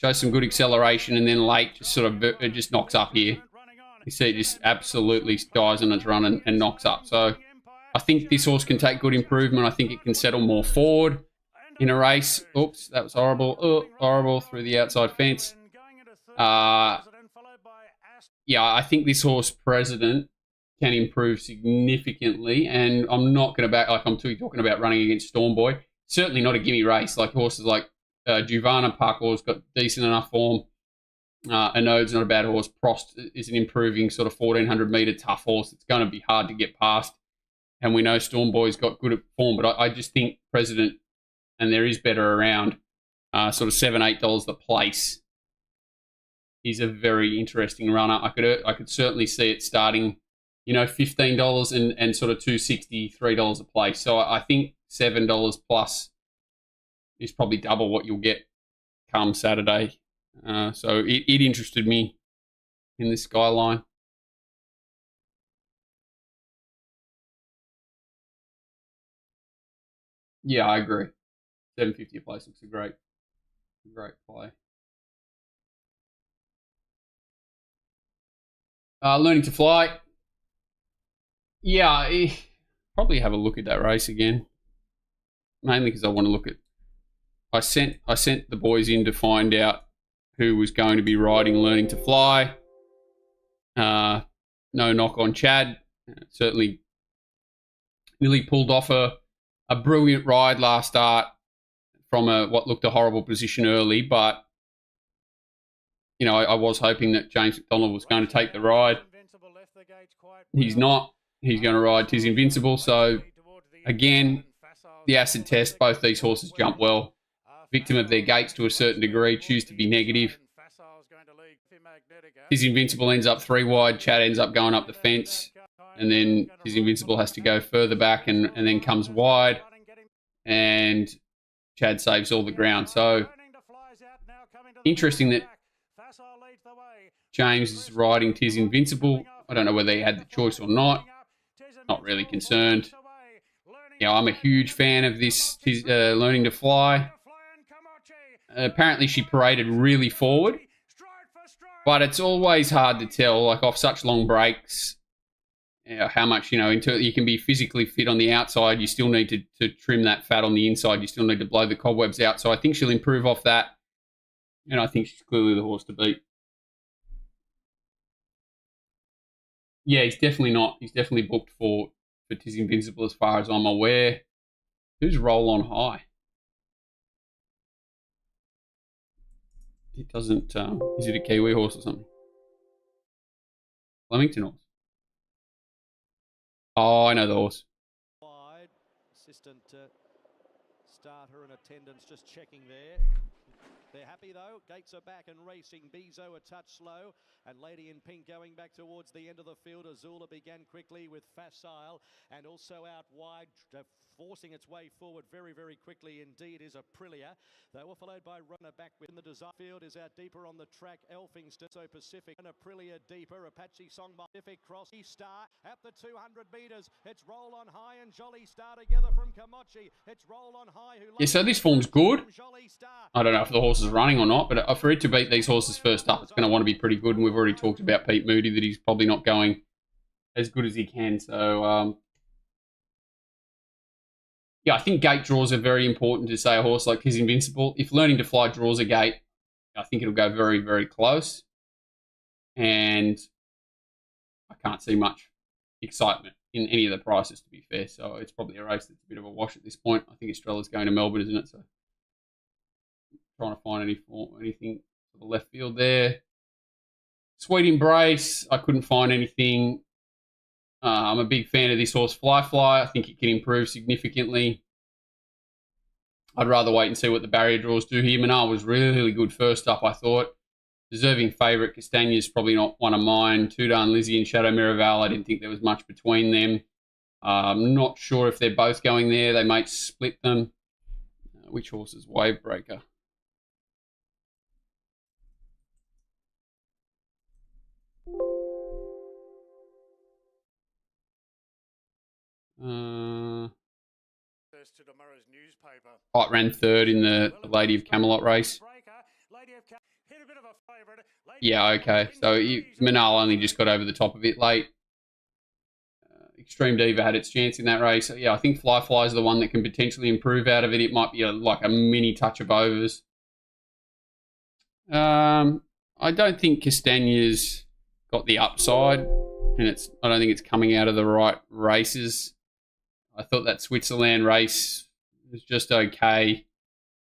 Shows some good acceleration, and then late it just knocks up here. You see it just absolutely dies on its run and knocks up. So I think this horse can take good improvement. I think it can settle more forward in a race. Oops, that was horrible. Oh, horrible through the outside fence. I think this horse, President, can improve significantly, and I'm not going to back, like I'm talking about running against Storm Boy. Certainly not a gimme race. Like horses like Juvana, Parkour's got decent enough form. Anode's not a bad horse. Prost is an improving sort of 1,400 metre tough horse. It's going to be hard to get past And we know Storm Boy's got good form, but I just think President, and there is better around, sort of $7, $8 the place. He's a very interesting runner. I could certainly see it starting, $15 and sort of $2.60, $3 a place. So I think $7 plus is probably double what you'll get come Saturday. So it interested me in this skyline. Yeah, I agree. $7.50 a place looks a great play. Learning to fly. Yeah, probably have a look at that race again. Mainly because I want to look at. I sent the boys in to find out who was going to be riding Learning to Fly. No knock on Chad. Certainly nearly pulled off a brilliant ride last start from what looked a horrible position early, but I was hoping that James McDonald was going to take the ride. He's not. He's going to ride Tis Invincible. So, again, the acid test, both these horses jump well. Victim of their gates to a certain degree, choose to be negative. Tis Invincible ends up 3 wide. Chad ends up going up the fence. And then Tis Invincible has to go further back and then comes wide. And Chad saves all the ground. So, interesting that James is riding Tis Invincible. I don't know whether he had the choice or not. Not really concerned. I'm a huge fan of this Learning to Fly. Apparently she paraded really forward. But it's always hard to tell, like off such long breaks, how much, until you can be physically fit on the outside, you still need to trim that fat on the inside. You still need to blow the cobwebs out. So I think she'll improve off that. And I think she's clearly the horse to beat. Yeah, he's definitely not. He's definitely booked for Tis Invincible as far as I'm aware. Who's Roll on High? It doesn't... is it a Kiwi horse or something? Flemington horse. Oh, I know the horse. Wide. Assistant starter and attendants just checking there. They're happy though. Gates are back and racing. Bezo a touch slow. And Lady in Pink going back towards the end of the field. Azula began quickly with Facile and also out wide, forcing its way forward very, very quickly indeed is Aprilia. They were followed by Runner back within the desire field is out deeper on the track. Elphingston, so Pacific and Aprilia deeper. Apache Song Pacific Cross. Star at the 200 metres. It's Roll on High and Jolly Star together from Kamachi. It's Roll on High. Yeah, so this form's good. I don't know if the horse is running or not, but for it to beat these horses first up, it's going to want to be pretty good. And we've already talked about Pete Moody, that he's probably not going as good as he can. So, yeah, I think gate draws are very important to say a horse like Tis Invincible. If Learning to Fly draws a gate, I think it'll go very, very close. And I can't see much excitement in any of the prices, to be fair. So it's probably a race that's a bit of a wash at this point. I think Estrella's going to Melbourne, isn't it? So trying to find anything for the left field there. Sweet Embrace, I couldn't find anything. I'm a big fan of this horse, Fly. I think it can improve significantly. I'd rather wait and see what the barrier draws do here. Manal was really good first up, I thought. Deserving favourite, Castagna's probably not one of mine. Tudan, Lizzie and Shadow Miraval, I didn't think there was much between them. I'm not sure if they're both going there. They might split them. Which horse is Wavebreaker? It ran third in the Lady of Camelot race. Yeah, okay. So Manal only just got over the top of it late. Extreme Diva had its chance in that race. So, yeah, I think Fly is the one that can potentially improve out of it. It might be like a mini touch of overs. I don't think Castagna's got the upside, and I don't think it's coming out of the right races. I thought that Switzerland race was just okay.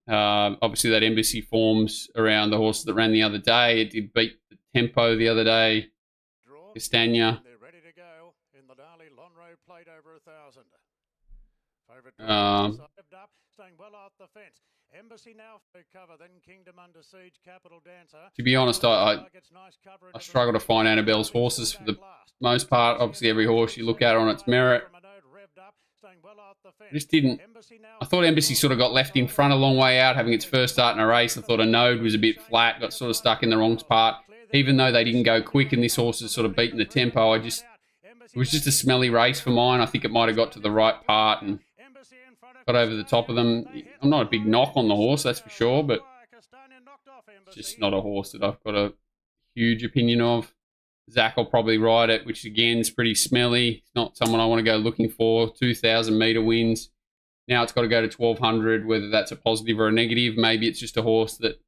Obviously, that Embassy forms around the horses that ran the other day. It did beat the tempo the other day. Castagna. in the Darley Lonro played over 1,000. Favourite up, staying well off the fence. Embassy now for cover, then Kingdom Under Siege, Capital Dancer. To be honest, I struggle to find Annabelle's horses for the most part. Obviously, every horse you look at on its merit. I just didn't. I thought Embassy sort of got left in front a long way out, having its first start in a race. I thought a node was a bit flat, got sort of stuck in the wrong part. Even though they didn't go quick and this horse is sort of beating the tempo, it was just a smelly race for mine. I think it might have got to the right part and got over the top of them. I'm not a big knock on the horse, that's for sure, but it's just not a horse that I've got a huge opinion of. Zach will probably ride it, which again is pretty smelly. It's not someone I want to go looking for. 2,000 metre wins. Now it's got to go to 1,200, whether that's a positive or a negative. Maybe it's just a horse that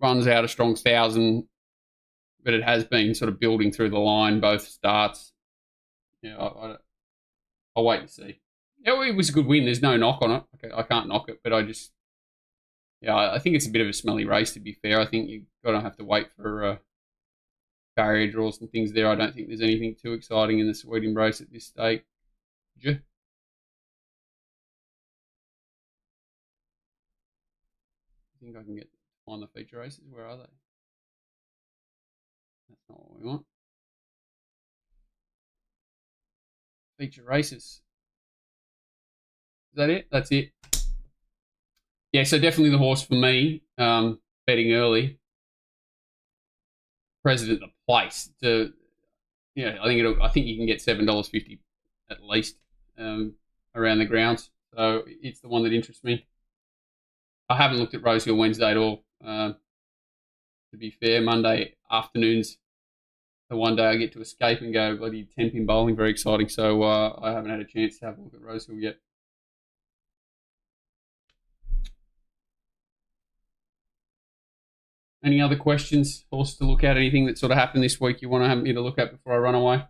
runs out a strong 1,000, but it has been sort of building through the line, both starts. Yeah, I'll wait and see. Yeah, it was a good win. There's no knock on it. I can't knock it, but I think it's a bit of a smelly race, to be fair. I think you're going to have to wait for barrier draws and things there. I don't think there's anything too exciting in the Sweet Embrace at this stage. I think I can find the feature races. Where are they? That's not what we want. Feature races. Is that it? That's it. Yeah, so definitely the horse for me, betting early. President of the place. I think you can get $7.50 at least around the grounds. So it's the one that interests me. I haven't looked at Rosehill Wednesday at all. To be fair, Monday afternoons, the one day I get to escape and go bloody 10-pin bowling, very exciting. So I haven't had a chance to have a look at Rosehill yet. Any other questions? Horse to look at? Anything that sort of happened this week you want to have me to look at before I run away?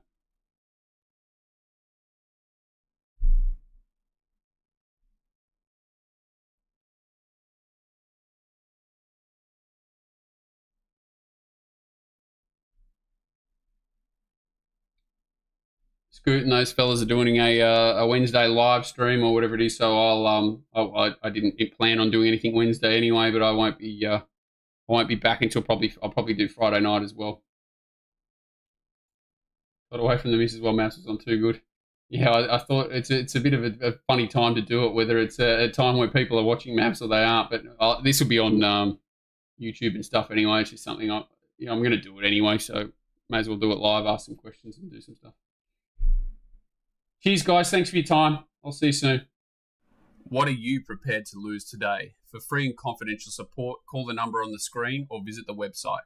Scoot and those fellas are doing a Wednesday live stream or whatever it is. So I didn't plan on doing anything Wednesday anyway, but I won't be back until I'll probably do Friday night as well. Got away from the missus while Mouse was on Too Good. Yeah, I thought it's a bit of a funny time to do it, whether it's a time where people are watching maps or they aren't. But this will be on YouTube and stuff anyway. It's just something I'm going to do it anyway, so may as well do it live, ask some questions and do some stuff. Cheers, guys. Thanks for your time. I'll see you soon. What are you prepared to lose today? For free and confidential support, call the number on the screen or visit the website.